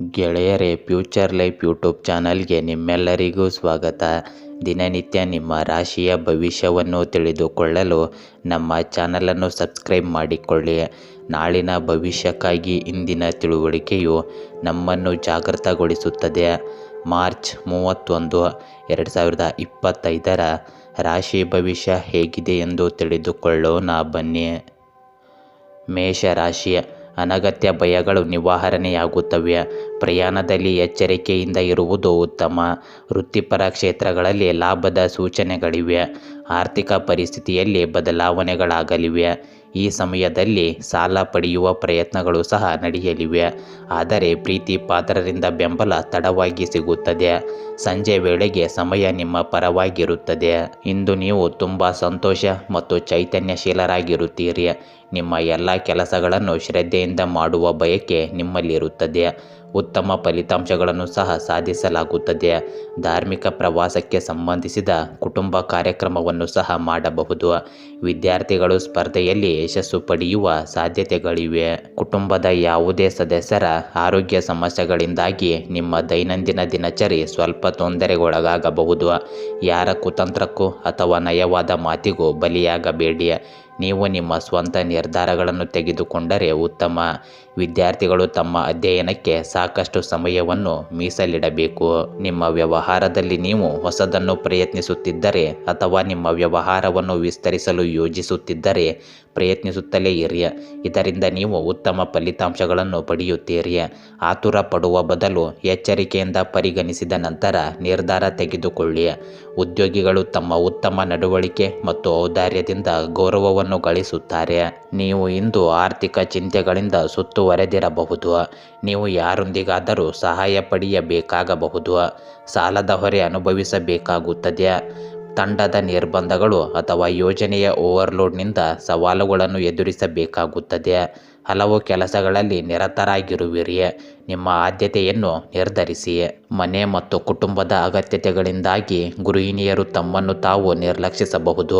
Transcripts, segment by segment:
ಗೆಳೆಯರೇ, future life YouTube ಚಾನಲ್ಗೆ ನಿಮ್ಮೆಲ್ಲರಿಗೂ ಸ್ವಾಗತ. ದಿನನಿತ್ಯ ನಿಮ್ಮ ರಾಶಿಯ ಭವಿಷ್ಯವನ್ನು ತಿಳಿದುಕೊಳ್ಳಲು ನಮ್ಮ ಚಾನಲನ್ನು ಸಬ್ಸ್ಕ್ರೈಬ್ ಮಾಡಿಕೊಳ್ಳಿ. ನಾಳಿನ ಭವಿಷ್ಯಕ್ಕಾಗಿ ಇಂದಿನ ತಿಳುವಳಿಕೆಯು ನಮ್ಮನ್ನು ಜಾಗೃತಗೊಳಿಸುತ್ತದೆ. ಮಾರ್ಚ್ 31, 2025 ರಾಶಿ ಭವಿಷ್ಯ ಹೇಗಿದೆ ಎಂದು ತಿಳಿದುಕೊಳ್ಳೋಣ ಬನ್ನಿ. ಮೇಷರಾಶಿ, ಅನಗತ್ಯ ಭಯಗಳು ನಿವಾರಣೆಯಾಗುತ್ತವೆ. ಪ್ರಯಾಣದಲ್ಲಿ ಎಚ್ಚರಿಕೆಯಿಂದ ಇರುವುದು ಉತ್ತಮ. ವೃತ್ತಿಪರ ಕ್ಷೇತ್ರಗಳಲ್ಲಿ ಲಾಭದ ಸೂಚನೆಗಳಿವೆ. ಆರ್ಥಿಕ ಪರಿಸ್ಥಿತಿಯಲ್ಲಿ ಬದಲಾವಣೆಗಳಾಗಲಿವೆ. ಈ ಸಮಯದಲ್ಲಿ ಸಾಲ ಪಡೆಯುವ ಪ್ರಯತ್ನಗಳು ಸಹ ನಡೆಯಲಿವೆ. ಆದರೆ ಪ್ರೀತಿ ಪಾತ್ರರಿಂದ ಬೆಂಬಲ ತಡವಾಗಿ ಸಿಗುತ್ತದೆ. ಸಂಜೆ ವೇಳೆಗೆ ಸಮಯ ನಿಮ್ಮ ಪರವಾಗಿರುತ್ತದೆ. ಇಂದು ನೀವು ತುಂಬ ಸಂತೋಷ ಮತ್ತು ಚೈತನ್ಯಶೀಲರಾಗಿರುತ್ತೀರಿ. ನಿಮ್ಮ ಎಲ್ಲ ಕೆಲಸಗಳನ್ನು ಶ್ರದ್ಧೆಯಿಂದ ಮಾಡುವ ಬಯಕೆ ನಿಮ್ಮಲ್ಲಿರುತ್ತದೆ. ಉತ್ತಮ ಫಲಿತಾಂಶಗಳನ್ನು ಸಹ ಸಾಧಿಸಲಾಗುತ್ತದೆ. ಧಾರ್ಮಿಕ ಪ್ರವಾಸಕ್ಕೆ ಸಂಬಂಧಿಸಿದ ಕುಟುಂಬ ಕಾರ್ಯಕ್ರಮವನ್ನು ಸಹ ಮಾಡಬಹುದು. ವಿದ್ಯಾರ್ಥಿಗಳು ಸ್ಪರ್ಧೆಯಲ್ಲಿ ಯಶಸ್ಸು ಪಡೆಯುವ ಸಾಧ್ಯತೆಗಳಿವೆ. ಕುಟುಂಬದ ಯಾವುದೇ ಸದಸ್ಯರ ಆರೋಗ್ಯ ಸಮಸ್ಯೆಗಳಿಂದಾಗಿ ನಿಮ್ಮ ದೈನಂದಿನ ದಿನಚರಿ ಸ್ವಲ್ಪ ತೊಂದರೆಗೊಳಗಾಗಬಹುದು. ಯಾರ ಕುತಂತ್ರಕ್ಕೂ ಅಥವಾ ನಯವಾದ ಮಾತಿಗೂ ಬಲಿಯಾಗಬೇಡಿ. ನೀವು ನಿಮ್ಮ ಸ್ವಂತ ನಿರ್ಧಾರಗಳನ್ನು ತೆಗೆದುಕೊಂಡರೆ ಉತ್ತಮ. ವಿದ್ಯಾರ್ಥಿಗಳು ತಮ್ಮ ಅಧ್ಯಯನಕ್ಕೆ ಸಾಕಷ್ಟು ಸಮಯವನ್ನು ಮೀಸಲಿಡಬೇಕು. ನಿಮ್ಮ ವ್ಯವಹಾರದಲ್ಲಿ ನೀವು ಹೊಸದನ್ನು ಪ್ರಯತ್ನಿಸುತ್ತಿದ್ದರೆ ಅಥವಾ ನಿಮ್ಮ ವ್ಯವಹಾರವನ್ನು ವಿಸ್ತರಿಸಲು ಯೋಜಿಸುತ್ತಿದ್ದರೆ ಪ್ರಯತ್ನಿಸುತ್ತಲೇ ಇರಿ. ಇದರಿಂದ ನೀವು ಉತ್ತಮ ಫಲಿತಾಂಶಗಳನ್ನು ಪಡೆಯುತ್ತೀರಿ. ಆತುರ ಪಡುವ ಬದಲು ಎಚ್ಚರಿಕೆಯಿಂದ ಪರಿಗಣಿಸಿದ ನಂತರ ನಿರ್ಧಾರ ತೆಗೆದುಕೊಳ್ಳಿ. ಉದ್ಯೋಗಿಗಳು ತಮ್ಮ ಉತ್ತಮ ನಡವಳಿಕೆ ಮತ್ತು ಔದಾರ್ಯದಿಂದ ಗೌರವವನ್ನು ಗಳಿಸುತ್ತಾರೆ. ನೀವು ಇಂದು ಆರ್ಥಿಕ ಚಿಂತೆಗಳಿಂದ ಸುತ್ತುವರೆದಿರಬಹುದು. ನೀವು ಯಾರೊಂದಿಗಾದರೂ ಸಹಾಯ ಪಡೆಯಬೇಕಾಗಬಹುದು. ಸಾಲದ ಹೊರೆ ಅನುಭವಿಸಬೇಕಾಗುತ್ತದೆ. ತಂಡದ ನಿರ್ಬಂಧಗಳು ಅಥವಾ ಯೋಜನೆಯ ಓವರ್ಲೋಡ್ನಿಂದ ಸವಾಲುಗಳನ್ನು ಎದುರಿಸಬೇಕಾಗುತ್ತದೆ. ಹಲವು ಕೆಲಸಗಳಲ್ಲಿ ನಿರತರಾಗಿರುವಿರಿ. ನಿಮ್ಮ ಆದ್ಯತೆಯನ್ನು ನಿರ್ಧರಿಸಿ. ಮನೆ ಮತ್ತು ಕುಟುಂಬದ ಅಗತ್ಯತೆಗಳಿಂದಾಗಿ ಗೃಹಿಣಿಯರು ತಮ್ಮನ್ನು ತಾವು ನಿರ್ಲಕ್ಷಿಸಬಹುದು.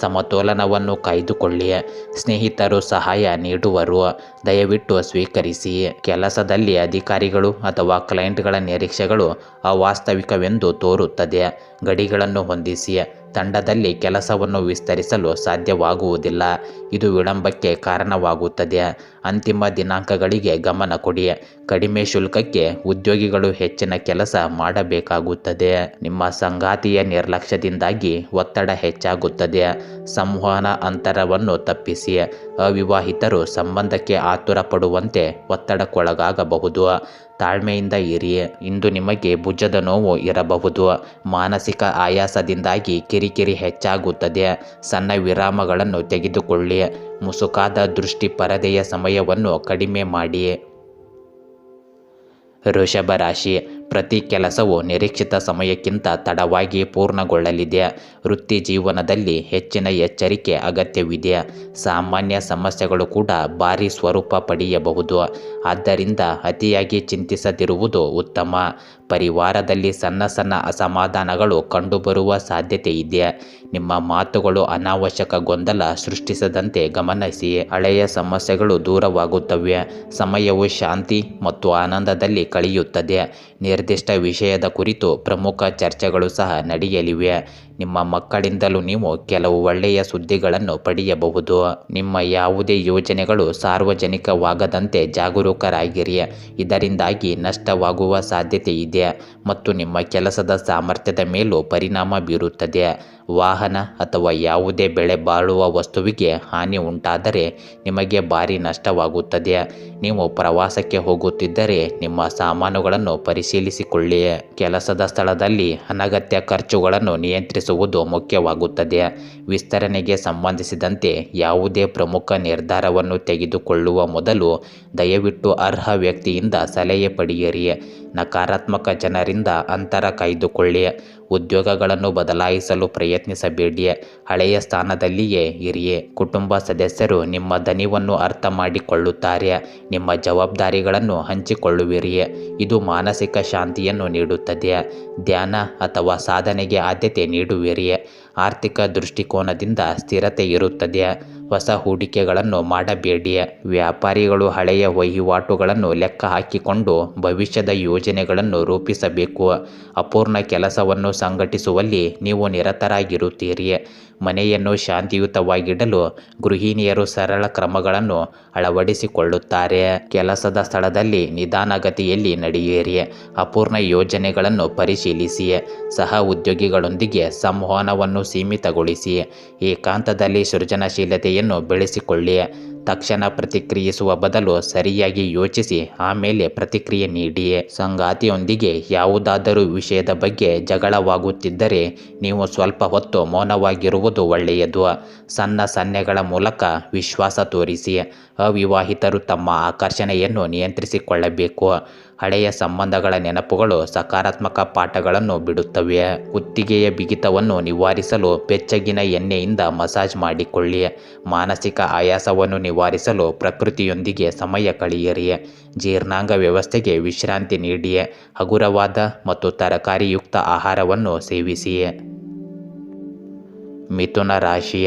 ಸಮತೋಲನವನ್ನು ಕಾಯ್ದುಕೊಳ್ಳಿ. ಸ್ನೇಹಿತರು ಸಹಾಯ ನೀಡುವರು, ದಯವಿಟ್ಟು ಸ್ವೀಕರಿಸಿ. ಕೆಲಸದಲ್ಲಿ ಅಧಿಕಾರಿಗಳು ಅಥವಾ ಕ್ಲೈಂಟ್ಗಳ ನಿರೀಕ್ಷೆಗಳು ಅವಾಸ್ತವಿಕವೆಂದು ತೋರುತ್ತದೆ. ಗಡಿಗಳನ್ನು ಹೊಂದಿಸಿ. ತಂಡದಲ್ಲಿ ಕೆಲಸವನ್ನು ವಿಸ್ತರಿಸಲು ಸಾಧ್ಯವಾಗುವುದಿಲ್ಲ. ಇದು ವಿಳಂಬಕ್ಕೆ ಕಾರಣವಾಗುತ್ತದೆ. ಅಂತಿಮ ದಿನಾಂಕಗಳಿಗೆ ಗಮನ ಕೊಡಿ. ಕಡಿಮೆ ಶುಲ್ಕಕ್ಕೆ ಉದ್ಯೋಗಿಗಳು ಹೆಚ್ಚಿನ ಕೆಲಸ ಮಾಡಬೇಕಾಗುತ್ತದೆ. ನಿಮ್ಮ ಸಂಗಾತಿಯ ನಿರ್ಲಕ್ಷ್ಯದಿಂದಾಗಿ ಒತ್ತಡ ಹೆಚ್ಚಾಗುತ್ತದೆ. ಸಂವಹನ ಅಂತರವನ್ನು ತಪ್ಪಿಸಿ. ಅವಿವಾಹಿತರು ಸಂಬಂಧಕ್ಕೆ ಆತುರ ಪಡುವಂತೆ ಒತ್ತಡಕ್ಕೊಳಗಾಗಬಹುದು. ತಾಳ್ಮೆಯಿಂದ ಇರಿ. ಇಂದು ನಿಮಗೆ ಭುಜದ ನೋವು ಇರಬಹುದು. ಮಾನಸಿಕ ಆಯಾಸದಿಂದಾಗಿ ಕಿರಿಕಿರಿ ಹೆಚ್ಚಾಗುತ್ತದೆ. ಸಣ್ಣ ವಿರಾಮಗಳನ್ನು ತೆಗೆದುಕೊಳ್ಳಿ. ಮುಸುಕಾದ ದೃಷ್ಟಿ ಪರದೆಯ ಸಮಯವನ್ನು ಕಡಿಮೆ ಮಾಡಿ. ವೃಷಭ ರಾಶಿ, ಪ್ರತಿ ಕೆಲಸವು ನಿರೀಕ್ಷಿತ ಸಮಯಕ್ಕಿಂತ ತಡವಾಗಿ ಪೂರ್ಣಗೊಳ್ಳಲಿದೆ. ವೃತ್ತಿ ಜೀವನದಲ್ಲಿ ಹೆಚ್ಚಿನ ಎಚ್ಚರಿಕೆ ಅಗತ್ಯವಿದೆ. ಸಾಮಾನ್ಯ ಸಮಸ್ಯೆಗಳು ಕೂಡ ಭಾರೀ ಸ್ವರೂಪ ಪಡೆಯಬಹುದು. ಆದ್ದರಿಂದ ಅತಿಯಾಗಿ ಚಿಂತಿಸದಿರುವುದು ಉತ್ತಮ. ಪರಿವಾರದಲ್ಲಿ ಸಣ್ಣ ಸಣ್ಣ ಅಸಮಾಧಾನಗಳು ಕಂಡುಬರುವ ಸಾಧ್ಯತೆ ಇದೆ. ನಿಮ್ಮ ಮಾತುಗಳು ಅನಾವಶ್ಯಕ ಗೊಂದಲ ಸೃಷ್ಟಿಸದಂತೆ ಗಮನಿಸಿ. ಹಳೆಯ ಸಮಸ್ಯೆಗಳು ದೂರವಾಗುತ್ತವೆ. ಸಮಯವು ಶಾಂತಿ ಮತ್ತು ಆನಂದದಲ್ಲಿ ಕಳೆಯುತ್ತದೆ. ನಿರ್ದಿಷ್ಟ ವಿಷಯದ ಕುರಿತು ಪ್ರಮುಖ ಚರ್ಚೆಗಳು ಸಹ ನಡೆಯಲಿವೆ. ನಿಮ್ಮ ಮಕ್ಕಳಿಂದಲೂ ನೀವು ಕೆಲವು ಒಳ್ಳೆಯ ಸುದ್ದಿಗಳನ್ನು ಪಡೆಯಬಹುದು. ನಿಮ್ಮ ಯಾವುದೇ ಯೋಜನೆಗಳು ಸಾರ್ವಜನಿಕವಾಗದಂತೆ ಜಾಗರೂಕರಾಗಿರಿ. ಇದರಿಂದಾಗಿ ನಷ್ಟವಾಗುವ ಸಾಧ್ಯತೆ ಇದೆ ಮತ್ತು ನಿಮ್ಮ ಕೆಲಸದ ಸಾಮರ್ಥ್ಯದ ಮೇಲೂ ಪರಿಣಾಮ ಬೀರುತ್ತದೆ. ವಾಹನ ಅಥವಾ ಯಾವುದೇ ಬೆಲೆ ಬಾಳುವ ವಸ್ತುವಿಗೆ ಹಾನಿ ಉಂಟಾದರೆ ನಿಮಗೆ ಭಾರಿ ನಷ್ಟವಾಗುತ್ತದೆ. ನೀವು ಪ್ರವಾಸಕ್ಕೆ ಹೋಗುತ್ತಿದ್ದರೆ ನಿಮ್ಮ ಸಾಮಾನುಗಳನ್ನು ಪರಿಶೀಲಿಸಿಕೊಳ್ಳಿ. ಕೆಲಸದ ಸ್ಥಳದಲ್ಲಿ ಅನಗತ್ಯ ಖರ್ಚುಗಳನ್ನು ನಿಯಂತ್ರಿಸುವುದು ಮುಖ್ಯವಾಗುತ್ತದೆ. ವಿಸ್ತರಣೆಗೆ ಸಂಬಂಧಿಸಿದಂತೆ ಯಾವುದೇ ಪ್ರಮುಖ ನಿರ್ಧಾರವನ್ನು ತೆಗೆದುಕೊಳ್ಳುವ ಮೊದಲು ದಯವಿಟ್ಟು ಅರ್ಹ ವ್ಯಕ್ತಿಯಿಂದ ಸಲಹೆ ಪಡೆಯಿರಿ. ನಕಾರಾತ್ಮಕ ಜನರಿಂದ ಅಂತರ ಕಾಯ್ದುಕೊಳ್ಳಿ. ಉದ್ಯೋಗಗಳನ್ನು ಬದಲಾಯಿಸಲು ಪ್ರಯತ್ನಿಸಬೇಡಿ. ಹಳೆಯ ಸ್ಥಾನದಲ್ಲಿಯೇ ಇರಿ. ಕುಟುಂಬ ಸದಸ್ಯರು ನಿಮ್ಮ ದಣಿವನ್ನು ಅರ್ಥ ಮಾಡಿಕೊಳ್ಳುತ್ತಾರೆ. ನಿಮ್ಮ ಜವಾಬ್ದಾರಿಗಳನ್ನು ಹಂಚಿಕೊಳ್ಳುವಿರಿ. ಇದು ಮಾನಸಿಕ ಶಾಂತಿಯನ್ನು ನೀಡುತ್ತದೆ. ಧ್ಯಾನ ಅಥವಾ ಸಾಧನೆಗೆ ಆದ್ಯತೆ ನೀಡುವಿರಿ. ಆರ್ಥಿಕ ದೃಷ್ಟಿಕೋನದಿಂದ ಸ್ಥಿರತೆ ಇರುತ್ತದೆ ಹೊಸ ಹೂಡಿಕೆಗಳನ್ನು ಮಾಡಬೇಡಿ. ವ್ಯಾಪಾರಿಗಳು ಹಳೆಯ ವಹಿವಾಟುಗಳನ್ನು ಲೆಕ್ಕ ಹಾಕಿಕೊಂಡು ಭವಿಷ್ಯದ ಯೋಜನೆಗಳನ್ನು ರೂಪಿಸಬೇಕು. ಅಪೂರ್ಣ ಕೆಲಸವನ್ನು ಸಂಘಟಿಸುವಲ್ಲಿ ನೀವು ನಿರತರಾಗಿರುತ್ತೀರಿ. ಮನೆಯನ್ನು ಶಾಂತಿಯುತವಾಗಿಡಲು ಗೃಹಿಣಿಯರು ಸರಳ ಕ್ರಮಗಳನ್ನು ಅಳವಡಿಸಿಕೊಳ್ಳುತ್ತಾರೆ. ಕೆಲಸದ ಸ್ಥಳದಲ್ಲಿ ನಿಧಾನಗತಿಯಲ್ಲಿ ನಡೆಯಿರಿ. ಅಪೂರ್ಣ ಯೋಜನೆಗಳನ್ನು ಪರಿಶೀಲಿಸಿ. ಸಹ ಉದ್ಯೋಗಿಗಳೊಂದಿಗೆ ಸಂವಹನವನ್ನು ಸೀಮಿತಗೊಳಿಸಿ. ಏಕಾಂತದಲ್ಲಿ ಸೃಜನಶೀಲತೆಯನ್ನು ಬೆಳೆಸಿಕೊಳ್ಳಿ. ತಕ್ಷಣ ಪ್ರತಿಕ್ರಿಯಿಸುವ ಬದಲು ಸರಿಯಾಗಿ ಯೋಚಿಸಿ ಆಮೇಲೆ ಪ್ರತಿಕ್ರಿಯೆ ನೀಡಿ. ಸಂಗಾತಿಯೊಂದಿಗೆ ಯಾವುದಾದರೂ ವಿಷಯದ ಬಗ್ಗೆ ಜಗಳವಾಗುತ್ತಿದ್ದರೆ ನೀವು ಸ್ವಲ್ಪ ಹೊತ್ತು ಮೌನವಾಗಿರುವುದು ಒಳ್ಳೆಯದು. ಸಣ್ಣ ಸನ್ನೆಗಳ ಮೂಲಕ ವಿಶ್ವಾಸ ತೋರಿಸಿ. ಅವಿವಾಹಿತರು ತಮ್ಮ ಆಕರ್ಷಣೆಯನ್ನು ನಿಯಂತ್ರಿಸಿಕೊಳ್ಳಬೇಕು. ಹಳೆಯ ಸಂಬಂಧಗಳ ನೆನಪುಗಳು ಸಕಾರಾತ್ಮಕ ಪಾಠಗಳನ್ನು ಬಿಡುತ್ತವೆ. ಕುತ್ತಿಗೆಯ ಬಿಗಿತವನ್ನು ನಿವಾರಿಸಲು ಬೆಚ್ಚಗಿನ ಎಣ್ಣೆಯಿಂದ ಮಸಾಜ್ ಮಾಡಿಕೊಳ್ಳಿ. ಮಾನಸಿಕ ಆಯಾಸವನ್ನು ನಿವಾರಿಸಲು ಪ್ರಕೃತಿಯೊಂದಿಗೆ ಸಮಯ ಕಳೆಯಿರಿ. ಜೀರ್ಣಾಂಗ ವ್ಯವಸ್ಥೆಗೆ ವಿಶ್ರಾಂತಿ ನೀಡಿ. ಹಗುರವಾದ ಮತ್ತು ತರಕಾರಿಯುಕ್ತ ಆಹಾರವನ್ನು ಸೇವಿಸಿ. ಮಿಥುನ ರಾಶಿ.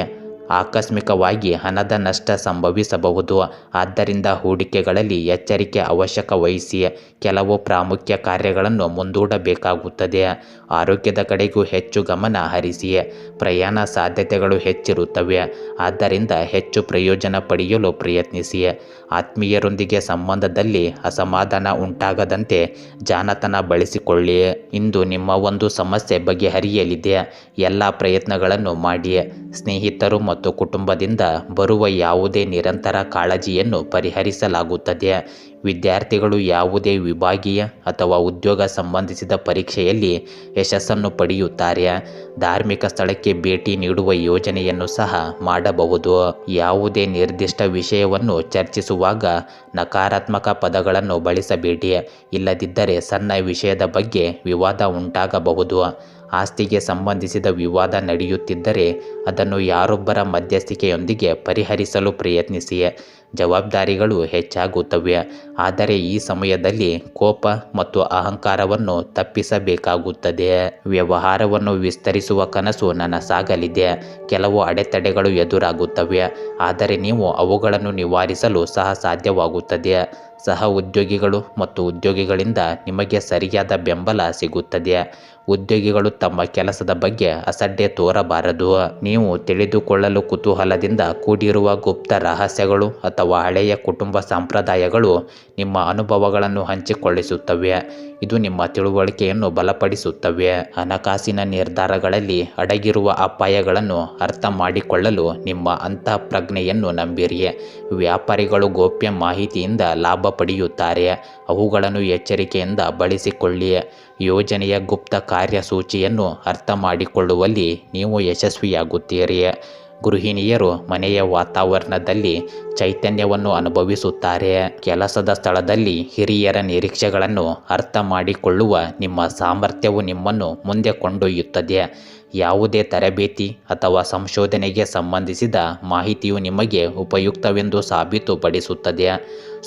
ಆಕಸ್ಮಿಕವಾಗಿ ಹಣದ ನಷ್ಟ ಸಂಭವಿಸಬಹುದು. ಆದ್ದರಿಂದ ಹೂಡಿಕೆಗಳಲ್ಲಿ ಎಚ್ಚರಿಕೆ ಅವಶ್ಯಕ ವಹಿಸಿ. ಕೆಲವು ಪ್ರಾಮುಖ್ಯ ಕಾರ್ಯಗಳನ್ನು ಮುಂದೂಡಬೇಕಾಗುತ್ತದೆ. ಆರೋಗ್ಯದ ಕಡೆಗೂ ಹೆಚ್ಚು ಗಮನ ಹರಿಸಿ. ಪ್ರಯಾಣ ಸಾಧ್ಯತೆಗಳು ಹೆಚ್ಚಿರುತ್ತವೆ. ಆದ್ದರಿಂದ ಹೆಚ್ಚು ಪ್ರಯೋಜನ ಪಡೆಯಲು ಪ್ರಯತ್ನಿಸಿ. ಆತ್ಮೀಯರೊಂದಿಗೆ ಸಂಬಂಧದಲ್ಲಿ ಅಸಮಾಧಾನ ಉಂಟಾಗದಂತೆ ಜಾಣತನ ಬಳಸಿಕೊಳ್ಳಿ. ಇಂದು ನಿಮ್ಮ ಒಂದು ಸಮಸ್ಯೆ ಬಗೆಹರಿಯಲಿದೆ. ಎಲ್ಲ ಪ್ರಯತ್ನಗಳನ್ನು ಮಾಡಿ. ಸ್ನೇಹಿತರು ಮತ್ತು ಕುಟುಂಬದಿಂದ ಬರುವ ಯಾವುದೇ ನಿರಂತರ ಕಾಳಜಿಯನ್ನು ಪರಿಹರಿಸಲಾಗುತ್ತದೆ. ವಿದ್ಯಾರ್ಥಿಗಳು ಯಾವುದೇ ವಿಭಾಗೀಯ ಅಥವಾ ಉದ್ಯೋಗ ಸಂಬಂಧಿಸಿದ ಪರೀಕ್ಷೆಯಲ್ಲಿ ಯಶಸ್ಸನ್ನು ಪಡೆಯುತ್ತಾರೆ. ಧಾರ್ಮಿಕ ಸ್ಥಳಕ್ಕೆ ಭೇಟಿ ನೀಡುವ ಯೋಜನೆಯನ್ನು ಸಹ ಮಾಡಬಹುದು. ಯಾವುದೇ ನಿರ್ದಿಷ್ಟ ವಿಷಯವನ್ನು ಚರ್ಚಿಸುವಾಗ ನಕಾರಾತ್ಮಕ ಪದಗಳನ್ನು ಬಳಸಬೇಡಿ. ಇಲ್ಲದಿದ್ದರೆ ಸಣ್ಣ ವಿಷಯದ ಬಗ್ಗೆ ವಿವಾದ ಉಂಟಾಗಬಹುದು. ಆಸ್ತಿಗೆ ಸಂಬಂಧಿಸಿದ ವಿವಾದ ನಡೆಯುತ್ತಿದ್ದರೆ ಅದನ್ನು ಯಾರೊಬ್ಬರ ಮಧ್ಯಸ್ಥಿಕೆಯೊಂದಿಗೆ ಪರಿಹರಿಸಲು ಪ್ರಯತ್ನಿಸಿ. ಜವಾಬ್ದಾರಿಗಳು ಹೆಚ್ಚಾಗುತ್ತವೆ. ಆದರೆ ಈ ಸಮಯದಲ್ಲಿ ಕೋಪ ಮತ್ತು ಅಹಂಕಾರವನ್ನು ತಪ್ಪಿಸಬೇಕಾಗುತ್ತದೆ. ವ್ಯವಹಾರವನ್ನು ವಿಸ್ತರಿಸುವ ಕನಸು ನನಸಾಗಲಿದೆ. ಕೆಲವು ಅಡೆತಡೆಗಳು ಎದುರಾಗುತ್ತವೆ. ಆದರೆ ನೀವು ಅವುಗಳನ್ನು ನಿವಾರಿಸಲು ಸಹ ಸಾಧ್ಯವಾಗುತ್ತದೆ. ಸಹ ಉದ್ಯೋಗಿಗಳು ಮತ್ತು ಉದ್ಯೋಗಿಗಳಿಂದ ನಿಮಗೆ ಸರಿಯಾದ ಬೆಂಬಲ ಸಿಗುತ್ತದೆ. ಉದ್ಯೋಗಿಗಳು ತಮ್ಮ ಕೆಲಸದ ಬಗ್ಗೆ ಅಸಡ್ಡೆ ತೋರಬಾರದು. ನೀವು ತಿಳಿದುಕೊಳ್ಳಲು ಕುತೂಹಲದಿಂದ ಕೂಡಿರುವ ಗುಪ್ತ ರಹಸ್ಯಗಳು ಅಥವಾ ಹಳೆಯ ಕುಟುಂಬ ಸಂಪ್ರದಾಯಗಳು ನಿಮ್ಮ ಅನುಭವಗಳನ್ನು ಹಂಚಿಕೊಳ್ಳಿಸುತ್ತವೆ. ಇದು ನಿಮ್ಮ ತಿಳುವಳಿಕೆಯನ್ನು ಬಲಪಡಿಸುತ್ತವೆ. ಹಣಕಾಸಿನ ನಿರ್ಧಾರಗಳಲ್ಲಿ ಅಡಗಿರುವ ಅಪಾಯಗಳನ್ನು ಅರ್ಥ ಮಾಡಿಕೊಳ್ಳಲು ನಿಮ್ಮ ಅಂತಃಪ್ರಜ್ಞೆಯನ್ನು ನಂಬಿರಿ. ವ್ಯಾಪಾರಿಗಳು ಗೌಪ್ಯ ಮಾಹಿತಿಯಿಂದ ಲಾಭ ಪಡೆಯುತ್ತಾರೆ. ಅವುಗಳನ್ನು ಎಚ್ಚರಿಕೆಯಿಂದ ಬಳಸಿಕೊಳ್ಳಿ. ಯೋಜನೆಯ ಗುಪ್ತ ಕಾರ್ಯಸೂಚಿಯನ್ನು ಅರ್ಥ ಮಾಡಿಕೊಳ್ಳುವಲ್ಲಿ ನೀವು ಯಶಸ್ವಿಯಾಗುತ್ತೀರಿ. ಗೃಹಿಣಿಯರು ಮನೆಯ ವಾತಾವರಣದಲ್ಲಿ ಚೈತನ್ಯವನ್ನು ಅನುಭವಿಸುತ್ತಾರೆ. ಕೆಲಸದ ಸ್ಥಳದಲ್ಲಿ ಹಿರಿಯರ ನಿರೀಕ್ಷೆಗಳನ್ನು ಅರ್ಥ ಮಾಡಿಕೊಳ್ಳುವ ನಿಮ್ಮ ಸಾಮರ್ಥ್ಯವು ನಿಮ್ಮನ್ನು ಮುಂದೆ ಕೊಂಡೊಯ್ಯುತ್ತದೆ. ಯಾವುದೇ ತರಬೇತಿ ಅಥವಾ ಸಂಶೋಧನೆಗೆ ಸಂಬಂಧಿಸಿದ ಮಾಹಿತಿಯು ನಿಮಗೆ ಉಪಯುಕ್ತವೆಂದು ಸಾಬೀತುಪಡಿಸುತ್ತದೆ.